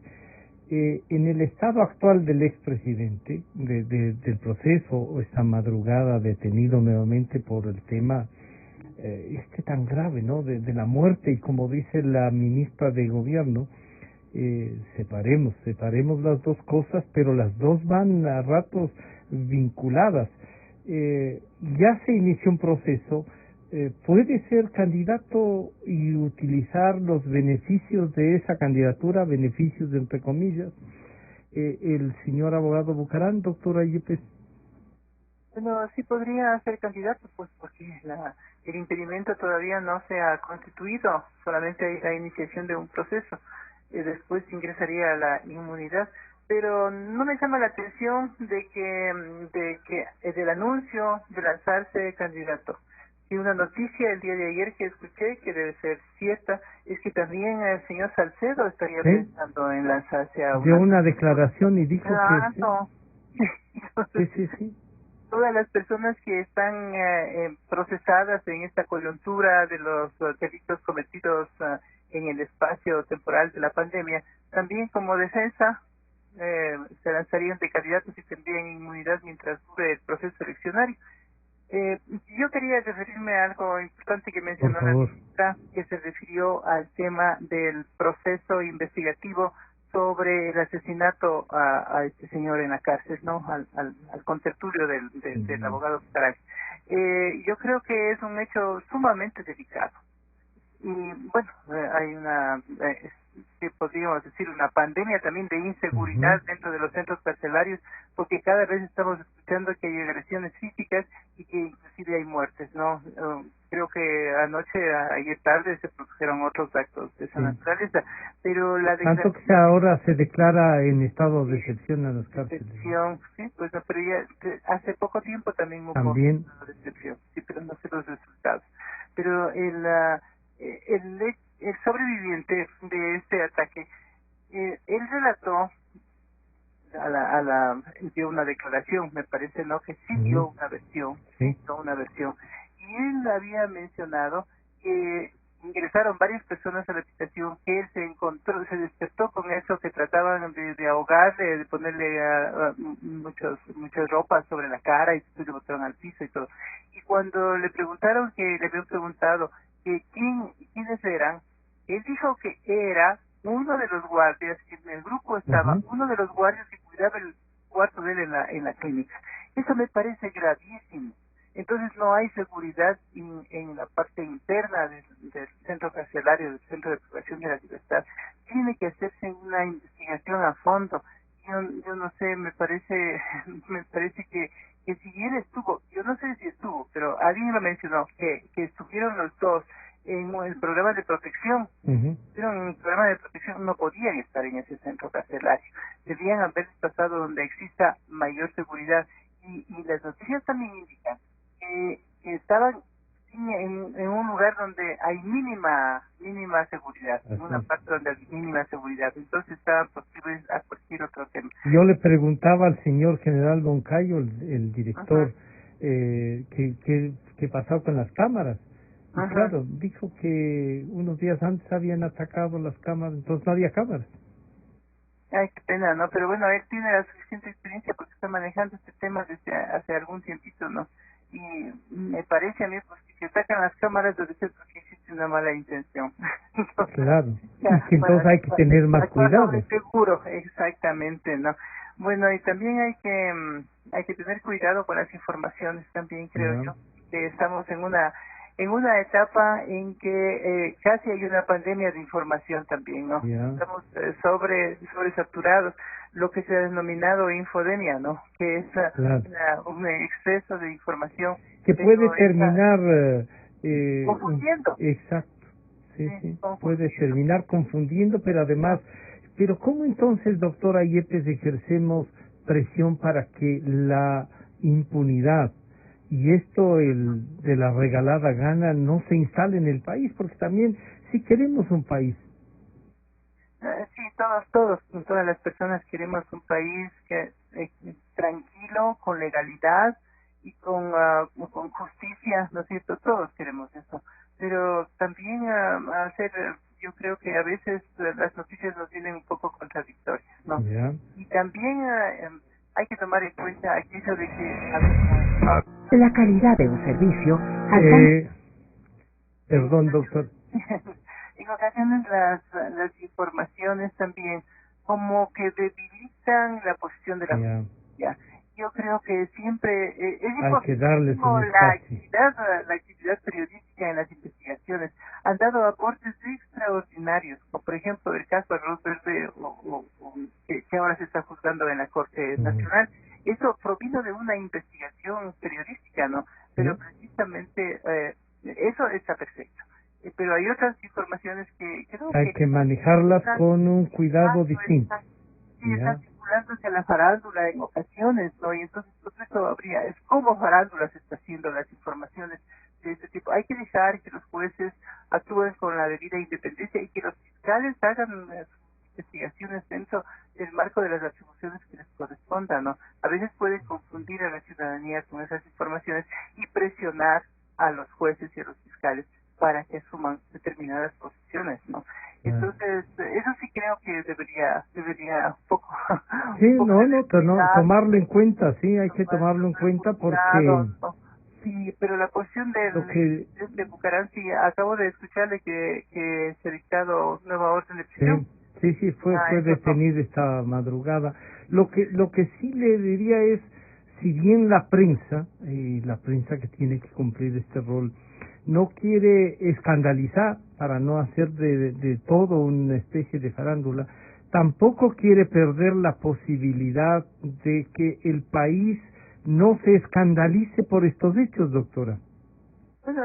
En el estado actual del expresidente, del proceso, esta madrugada detenido nuevamente por el tema tan grave, ¿no? De la muerte, y como dice la ministra de Gobierno, separemos las dos cosas, pero las dos van a ratos vinculadas. Ya se inició un proceso. ¿Puede ser candidato y utilizar los beneficios de esa candidatura, beneficios entre comillas, el señor abogado Bucarán, doctora Yepes? Bueno, sí podría ser candidato, pues porque el impedimento todavía no se ha constituido, solamente hay la iniciación de un proceso, después ingresaría la inmunidad, pero no me llama la atención de que del anuncio de lanzarse candidato. Y una noticia el día de ayer que escuché, que debe ser cierta, es que también el señor Salcedo estaría pensando en lanzarse a una declaración y dijo que no. Entonces, sí. Todas las personas que están procesadas en esta coyuntura de los delitos cometidos en el espacio temporal de la pandemia, también como defensa se lanzarían de candidatos y tendrían inmunidad mientras dure el proceso eleccionario. Yo quería referirme a algo importante que mencionó la ministra, que se refirió al tema del proceso investigativo sobre el asesinato a este señor en la cárcel, ¿no? Al contertulio del abogado Caray. Yo creo que es un hecho sumamente delicado. Y bueno, hay una, que podríamos decir, una pandemia también de inseguridad dentro de los centros carcelarios, porque cada vez estamos escuchando que hay agresiones físicas y que inclusive hay muertes, ¿no? Creo que ayer tarde se produjeron otros actos de esa naturaleza, pero la tanto que ahora se declara en estado de excepción a las cárceles. Sí, pues no, pero ya hace poco tiempo también hubo ¿También? de excepción, sí, pero no sé los resultados. Pero el sobreviviente de este ataque, él relató dio una declaración, me parece, ¿no? Que sí dio una versión, y él había mencionado que ingresaron varias personas a la habitación, que él se despertó con eso, que trataban de ahogarle, de ponerle muchas ropas sobre la cara y le botaron al piso y todo. Y cuando le preguntaron, que le habían preguntado que quiénes eran, él dijo que era uno de los guardias, que en el grupo estaba uno de los guardias que cuidaba el cuarto de él en la clínica. Eso me parece gravísimo. Entonces no hay seguridad en la parte interna del centro carcelario, del centro de privación de la libertad. Tiene que hacerse una investigación a fondo. Yo no sé, me parece que si él estuvo, yo no sé si estuvo, pero alguien lo mencionó, que estuvieron los dos en el programa de protección, pero en el programa de protección no podían estar en ese centro carcelario, debían haber pasado donde exista mayor seguridad, y las noticias también indican que estaban en un lugar donde hay mínima seguridad, en una parte donde hay mínima seguridad, entonces estaban posibles a cualquier otro tema. Yo le preguntaba al señor general Moncayo, el director, qué pasó con las cámaras. Y claro, dijo que unos días antes habían atacado las cámaras, entonces no había cámaras. Ay, qué pena, ¿no? Pero bueno, él tiene la suficiente experiencia porque está manejando este tema desde hace algún tiempito, ¿no? Y me parece a mí, pues, que si atacan las cámaras debe ser porque existe una mala intención. Entonces, claro, y que entonces hay que tener más cuidado. Seguro, exactamente, ¿no? Bueno, y también hay que tener cuidado con las informaciones también, creo yo, que estamos en una etapa en que casi hay una pandemia de información también, ¿no? Estamos sobresaturados, lo que se ha denominado infodemia, ¿no? Que es un exceso de información. Que puede terminar... confundiendo. Exacto, sí. Puede terminar confundiendo, pero además... Pero ¿cómo entonces, doctora Yepes, ejercemos presión para que la impunidad y esto de la regalada gana no se instale en el país? Porque también si queremos un país. Sí, todas las personas queremos un país que tranquilo, con legalidad y con justicia, ¿no es cierto? Todos queremos eso, pero también yo creo que a veces las noticias nos vienen un poco contradictorias, ¿no? Y también hay que tomar en cuenta aquello de que la calidad de un servicio perdón, doctor. En ocasiones las informaciones también como que debilitan la posición de la justicia. Yo creo que siempre es importante la actividad periodística en las investigaciones. Han dado aportes extraordinarios, como por ejemplo el caso de Ruth Verde, que ahora se está juzgando en la Corte Nacional. Eso provino de una investigación periodística, ¿no? Pero precisamente eso está perfecto. Pero hay otras informaciones que creo hay que manejarlas con un cuidado distinto. Sí, están vinculándose a la farándula en ocasiones, ¿no? Y entonces pues eso es como farándula se está haciendo las informaciones de este tipo. Hay que dejar que los jueces actúen con la debida independencia y que los fiscales hagan investigaciones dentro del marco de las atribuciones que les correspondan, ¿no? A veces pueden confundir a la ciudadanía con esas informaciones y presionar a los jueces y a los fiscales para que asuman determinadas posiciones, ¿no? Entonces, eso sí creo que debería un poco... Sí, tomarlo en cuenta, sí, hay que tomarlo en cuenta porque... ¿no? Sí, pero la cuestión de Bucaram, sí, acabo de escucharle que se ha dictado nueva orden de prisión. Sí, fue detenido esta madrugada. Lo que sí le diría es, si bien la prensa que tiene que cumplir este rol, no quiere escandalizar para no hacer de todo una especie de farándula, tampoco quiere perder la posibilidad de que el país no se escandalice por estos hechos, doctora. Bueno,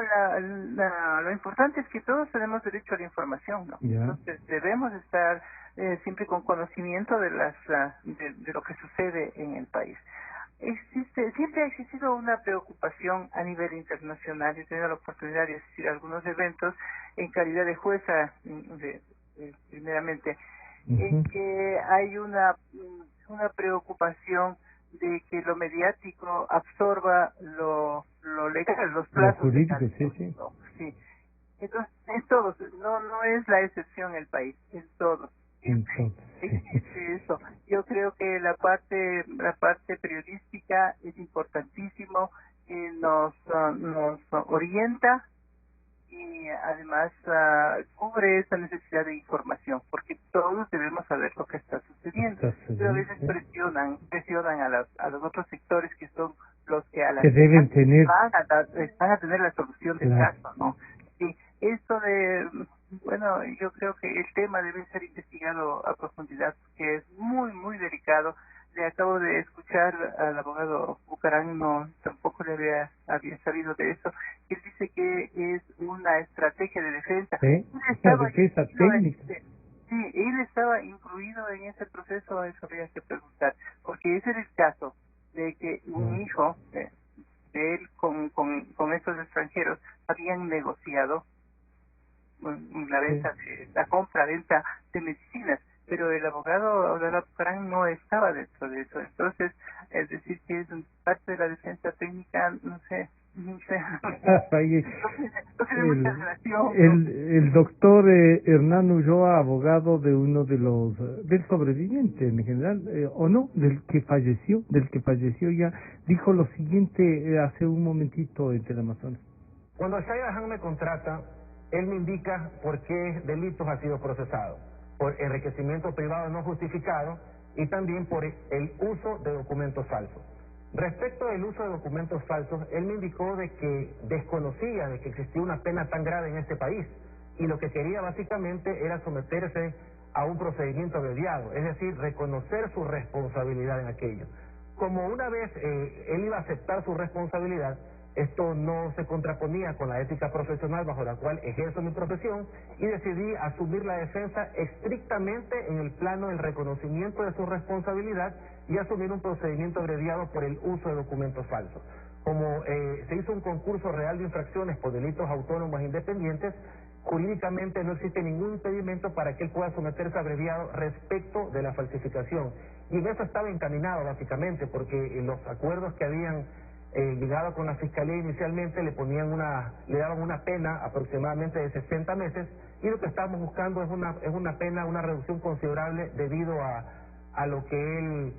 lo importante es que todos tenemos derecho a la información, ¿no? Ya. Entonces debemos estar siempre con conocimiento de lo que sucede en el país. Siempre ha existido una preocupación a nivel internacional. He tenido la oportunidad de asistir a algunos eventos en calidad de jueza, primeramente, en que hay una preocupación de que lo mediático absorba lo legal, los plazos jurídicos, legales. Sí. Entonces, en todos, no es la excepción el país, en todos. Existe eso. Yo creo que la parte periodística es importantísimo, nos orienta y además cubre esa necesidad de información, porque todos debemos saber lo que está sucediendo. Pero a veces presionan a los otros sectores que son los que deben tener van a tener la solución del caso, ¿no? Sí, esto yo creo que el tema debe ser investigado a profundidad, que es muy, muy delicado. Le acabo de escuchar al abogado Bucarán, tampoco le había sabido de eso. Él dice que es una estrategia de defensa. Defensa técnica. Sí, él estaba incluido en ese proceso, eso habría que preguntar, porque ese era el caso de que un hijo de él con estos extranjeros habían negociado la compra-venta de medicinas, pero el abogado Bucarán no estaba dentro de eso. Entonces, es decir, que es parte de la defensa técnica, no sé. El doctor Hernán Ulloa, abogado de uno de los del sobreviviente en general, o no, del que falleció ya, dijo lo siguiente hace un momentito en Teleamazonas. Cuando Shaya Han me contrata, él me indica por qué delitos ha sido procesado: por enriquecimiento privado no justificado y también por el uso de documentos falsos. Respecto del uso de documentos falsos, él me indicó de que desconocía de que existía una pena tan grave en este país y lo que quería básicamente era someterse a un procedimiento abreviado, es decir, reconocer su responsabilidad en aquello. Como una vez él iba a aceptar su responsabilidad, esto no se contraponía con la ética profesional bajo la cual ejerzo mi profesión, y decidí asumir la defensa estrictamente en el plano del reconocimiento de su responsabilidad y asumir un procedimiento abreviado por el uso de documentos falsos. Como se hizo un concurso real de infracciones por delitos autónomos e independientes, jurídicamente no existe ningún impedimento para que él pueda someterse a abreviado respecto de la falsificación. Y en eso estaba encaminado básicamente, porque los acuerdos que habían llegado con la Fiscalía inicialmente le daban una pena aproximadamente de 60 meses, y lo que estábamos buscando es una pena, una reducción considerable debido a lo que él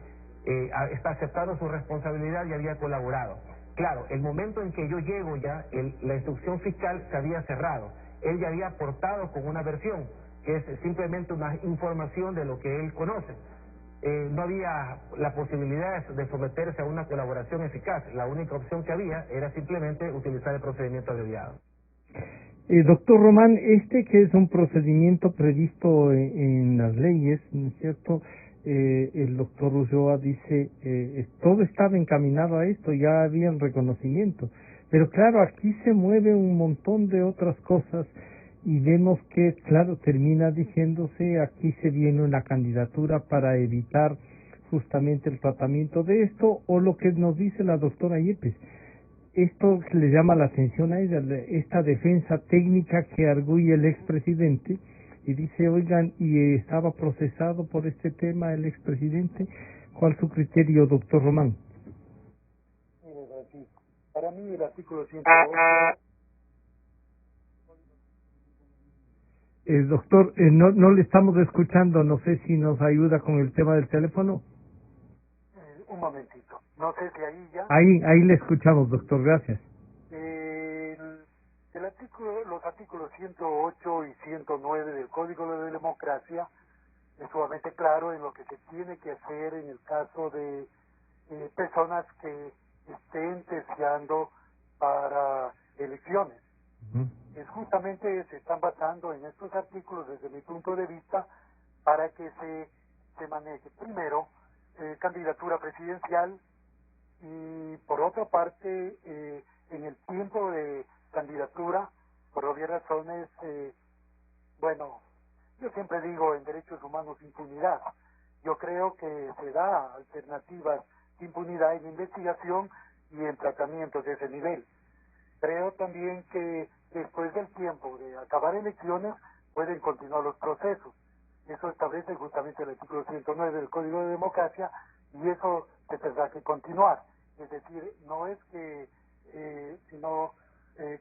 está aceptando su responsabilidad y había colaborado. Claro, el momento en que yo llego ya, la instrucción fiscal se había cerrado. Él ya había aportado con una versión, que es simplemente una información de lo que él conoce. No había la posibilidad de someterse a una colaboración eficaz. La única opción que había era simplemente utilizar el procedimiento abreviado. Doctor Román, que es un procedimiento previsto en las leyes, ¿no es cierto? El doctor Ulloa dice, todo estaba encaminado a esto, ya había un reconocimiento. Pero claro, aquí se mueve un montón de otras cosas y vemos que, claro, termina diciéndose, aquí se viene una candidatura para evitar justamente el tratamiento de esto, o lo que nos dice la doctora Yepes. Esto le llama la atención a ella, esta defensa técnica que arguye el expresidente, y dice, oigan, y estaba procesado por este tema el expresidente. ¿Cuál es su criterio, doctor Román? Mire, Francisco, para mí el artículo 108... Doctor, no le estamos escuchando, no sé si nos ayuda con el tema del teléfono. Un momentito, no sé si ahí ya... Ahí le escuchamos, doctor, gracias. Los artículos 108 y 109 del Código de Democracia es sumamente claro en lo que se tiene que hacer en el caso de personas que estén deseando para elecciones. Es justamente, se están basando en estos artículos desde mi punto de vista para que se maneje primero candidatura presidencial y por otra parte en el tiempo de candidatura, por obvias razones, bueno, yo siempre digo en derechos humanos impunidad. Yo creo que se da alternativas de impunidad en investigación y en tratamientos de ese nivel. Creo también que después del tiempo de acabar elecciones pueden continuar los procesos. Eso establece justamente el artículo 109 del Código de Democracia y eso se tendrá que continuar. Es decir, no es que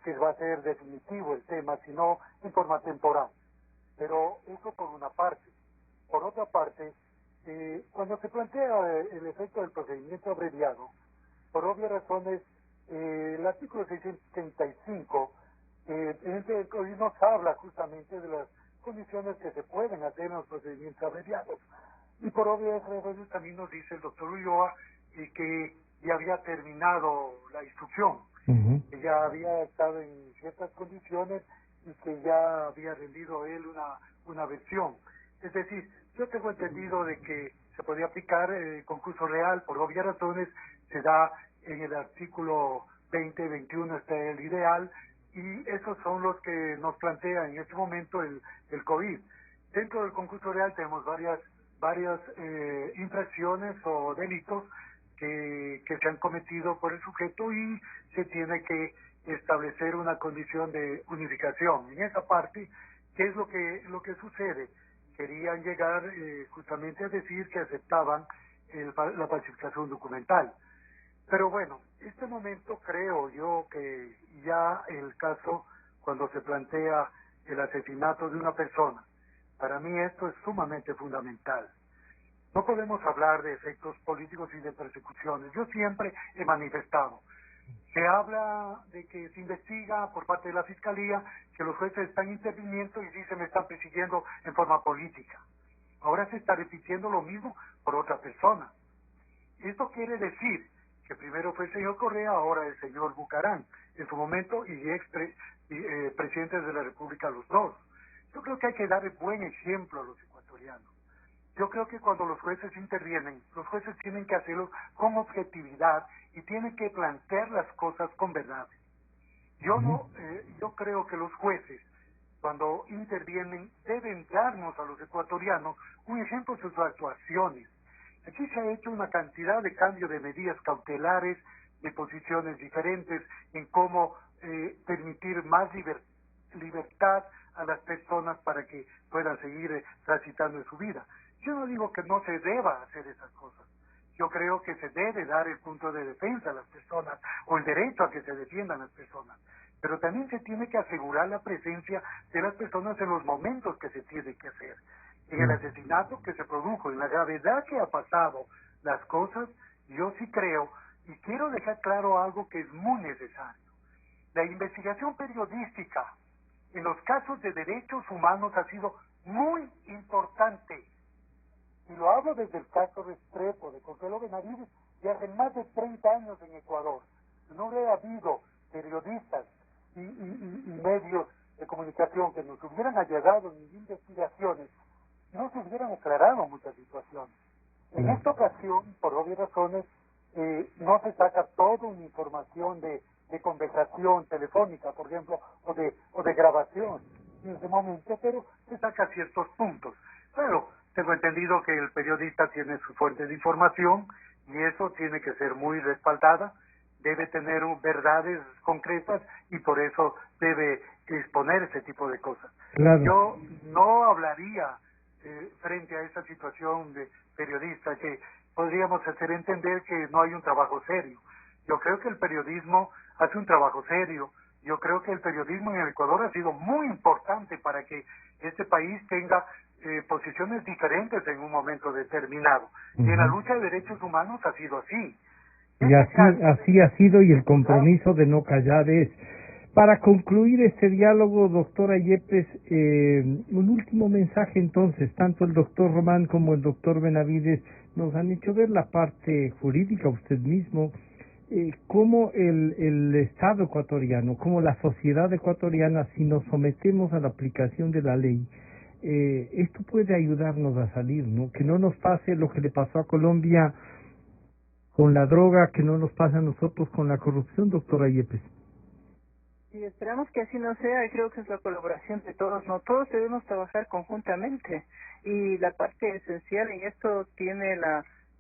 que va a ser definitivo el tema, sino en forma temporal. Pero eso por una parte. Por otra parte, cuando se plantea el efecto del procedimiento abreviado, por obvias razones, el artículo 635 el Código nos habla justamente de las condiciones que se pueden hacer en los procedimientos abreviados. Y por obvias razones también nos dice el doctor Ulloa que ya había terminado la instrucción, que ya había estado en ciertas condiciones y que ya había rendido él una versión. Es decir, yo tengo entendido de que se podía aplicar el concurso real, por obvias razones, se da en el artículo 20, 21 está el ideal, y esos son los que nos plantea en este momento el COVID. Dentro del concurso real tenemos varias infracciones o delitos que se han cometido por el sujeto y se tiene que establecer una condición de unificación. En esa parte, ¿qué es lo que sucede? Querían llegar justamente a decir que aceptaban la falsificación documental. Pero bueno, este momento creo yo que ya el caso, cuando se plantea el asesinato de una persona, para mí esto es sumamente fundamental. No podemos hablar de efectos políticos y de persecuciones. Yo siempre he manifestado. Se habla de que se investiga por parte de la Fiscalía que los jueces están interviniendo y dicen me están persiguiendo en forma política. Ahora se está repitiendo lo mismo por otra persona. Esto quiere decir que primero fue el señor Correa, ahora el señor Bucarán, en su momento, y presidentes de la República los dos. Yo creo que hay que dar buen ejemplo a los ecuatorianos. Yo creo que cuando los jueces intervienen, los jueces tienen que hacerlo con objetividad y tienen que plantear las cosas con verdad. Yo creo que los jueces, cuando intervienen, deben darnos a los ecuatorianos un ejemplo de sus actuaciones. Aquí se ha hecho una cantidad de cambios de medidas cautelares, de posiciones diferentes en cómo permitir más libertad a las personas para que puedan seguir transitando en su vida. Yo no digo que no se deba hacer esas cosas. Yo creo que se debe dar el punto de defensa a las personas o el derecho a que se defiendan las personas. Pero también se tiene que asegurar la presencia de las personas en los momentos que se tiene que hacer. En el asesinato que se produjo, en la gravedad que ha pasado las cosas, yo sí creo, y quiero dejar claro algo que es muy necesario. La investigación periodística en los casos de derechos humanos ha sido muy importante. Y lo hablo desde el caso Restrepo, de Consuelo Benavides, de hace más de 30 años en Ecuador. No hubiera habido periodistas y medios de comunicación que nos hubieran allegado en investigaciones, no se hubieran aclarado muchas situaciones. En esta ocasión, por obvias razones, no se saca toda una información de conversación telefónica, por ejemplo, o de grabación en ese momento, pero se saca ciertos puntos. Pero tengo entendido que el periodista tiene su fuente de información y eso tiene que ser muy respaldada, debe tener verdades concretas y por eso debe exponer ese tipo de cosas. Claro. Yo no hablaría frente a esa situación de periodista que podríamos hacer entender que no hay un trabajo serio. Yo creo que el periodismo hace un trabajo serio. Yo creo que el periodismo en el Ecuador ha sido muy importante para que este país tenga posiciones diferentes en un momento determinado. Y en la lucha de derechos humanos ha sido así. Y así ha sido, y el compromiso de no callar es. Para concluir este diálogo, doctora Yepes, un último mensaje entonces. Tanto el doctor Román como el doctor Benavides nos han hecho ver la parte jurídica, usted mismo, cómo el Estado ecuatoriano, como la sociedad ecuatoriana, si nos sometemos a la aplicación de la ley, esto puede ayudarnos a salir, ¿no? Que no nos pase lo que le pasó a Colombia con la droga, que no nos pase a nosotros con la corrupción, doctora Yepes. Sí, esperamos que así no sea, y creo que es la colaboración de todos, ¿no? Todos debemos trabajar conjuntamente, y la parte esencial en esto tiene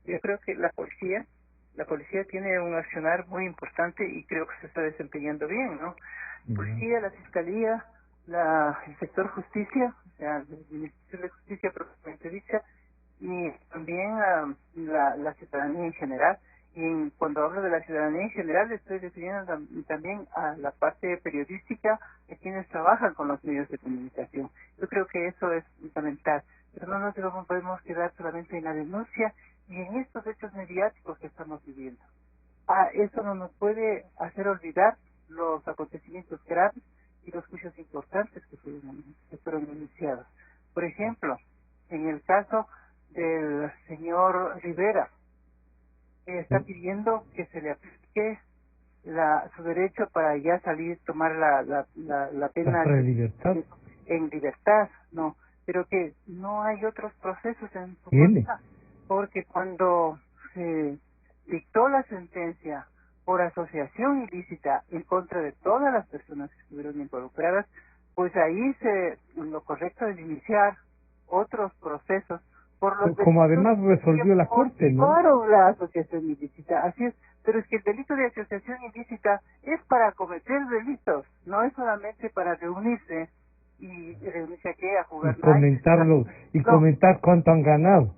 yo creo que la policía tiene un accionar muy importante y creo que se está desempeñando bien, ¿no? Policía, la fiscalía, el sector justicia, o sea, el Ministerio de Justicia propiamente dicha, y también la ciudadanía en general. Y cuando hablo de la ciudadanía en general, estoy refiriendo también a la parte periodística de quienes trabajan con los medios de comunicación. Yo creo que eso es fundamental, pero no nos podemos quedar solamente en la denuncia y en estos hechos mediáticos que estamos viviendo. Eso no nos puede hacer olvidar los acontecimientos graves y los juicios importantes que fueron iniciados. Por ejemplo, en el caso del señor Rivera, está pidiendo que se le aplique su derecho para ya salir, tomar la pena en libertad, no, pero que no hay otros procesos en su contra, porque cuando se dictó la sentencia por asociación ilícita en contra de todas las personas que estuvieron involucradas, pues ahí lo correcto es iniciar otros procesos. Como además resolvió la Corte, ¿no? Claro, la asociación ilícita, así es, pero es que el delito de asociación ilícita es para cometer delitos, no es solamente para reunirse a jugar. Comentar cuánto han ganado.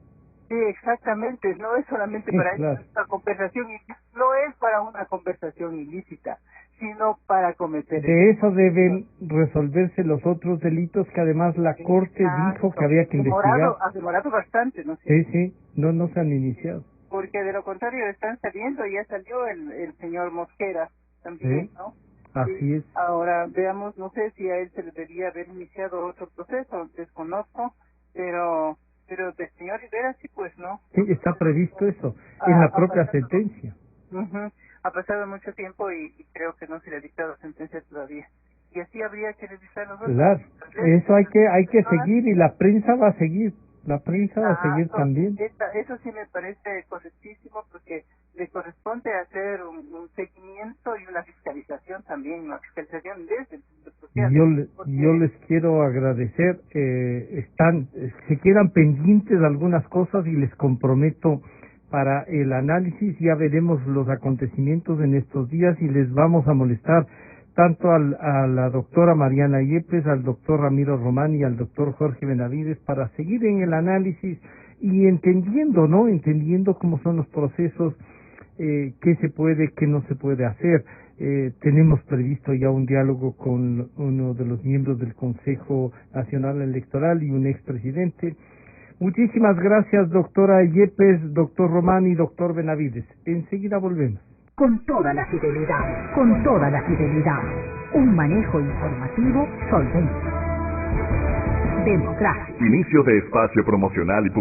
Sí, exactamente, no es solamente para una conversación ilícita, no es para una conversación ilícita, sino para cometer. De eso deben resolverse los otros delitos que además la Corte dijo que había que investigar. Ha demorado bastante, ¿no? Sí, no se han iniciado. Porque de lo contrario están saliendo, ya salió el señor Mosquera también, ¿no? Así es. Ahora veamos, no sé si a él se le debería haber iniciado otro proceso, desconozco, pero del señor Rivera sí, pues no. Sí, está previsto eso en la propia sentencia. Ha pasado mucho tiempo y creo que no se le ha dictado sentencia todavía. Y así habría que revisar los otros. Claro, eso hay que seguir y la prensa va a seguir. La prensa va a seguir también. Eso sí me parece correctísimo porque le corresponde hacer un seguimiento y una fiscalización también, una fiscalización desde el punto social. Yo les quiero agradecer, se quedan pendientes algunas cosas y les comprometo para el análisis. Ya veremos los acontecimientos en estos días y les vamos a molestar tanto a la doctora Mariana Yepes, al doctor Ramiro Román y al doctor Jorge Benavides para seguir en el análisis y entendiendo cómo son los procesos, qué se puede, qué no se puede hacer. Tenemos previsto ya un diálogo con uno de los miembros del Consejo Nacional Electoral y un expresidente. Muchísimas gracias, doctora Yepes, doctor Román y doctor Benavides. Enseguida volvemos. Con toda la fidelidad, un manejo informativo solvente. Democracia. Inicio de espacio promocional y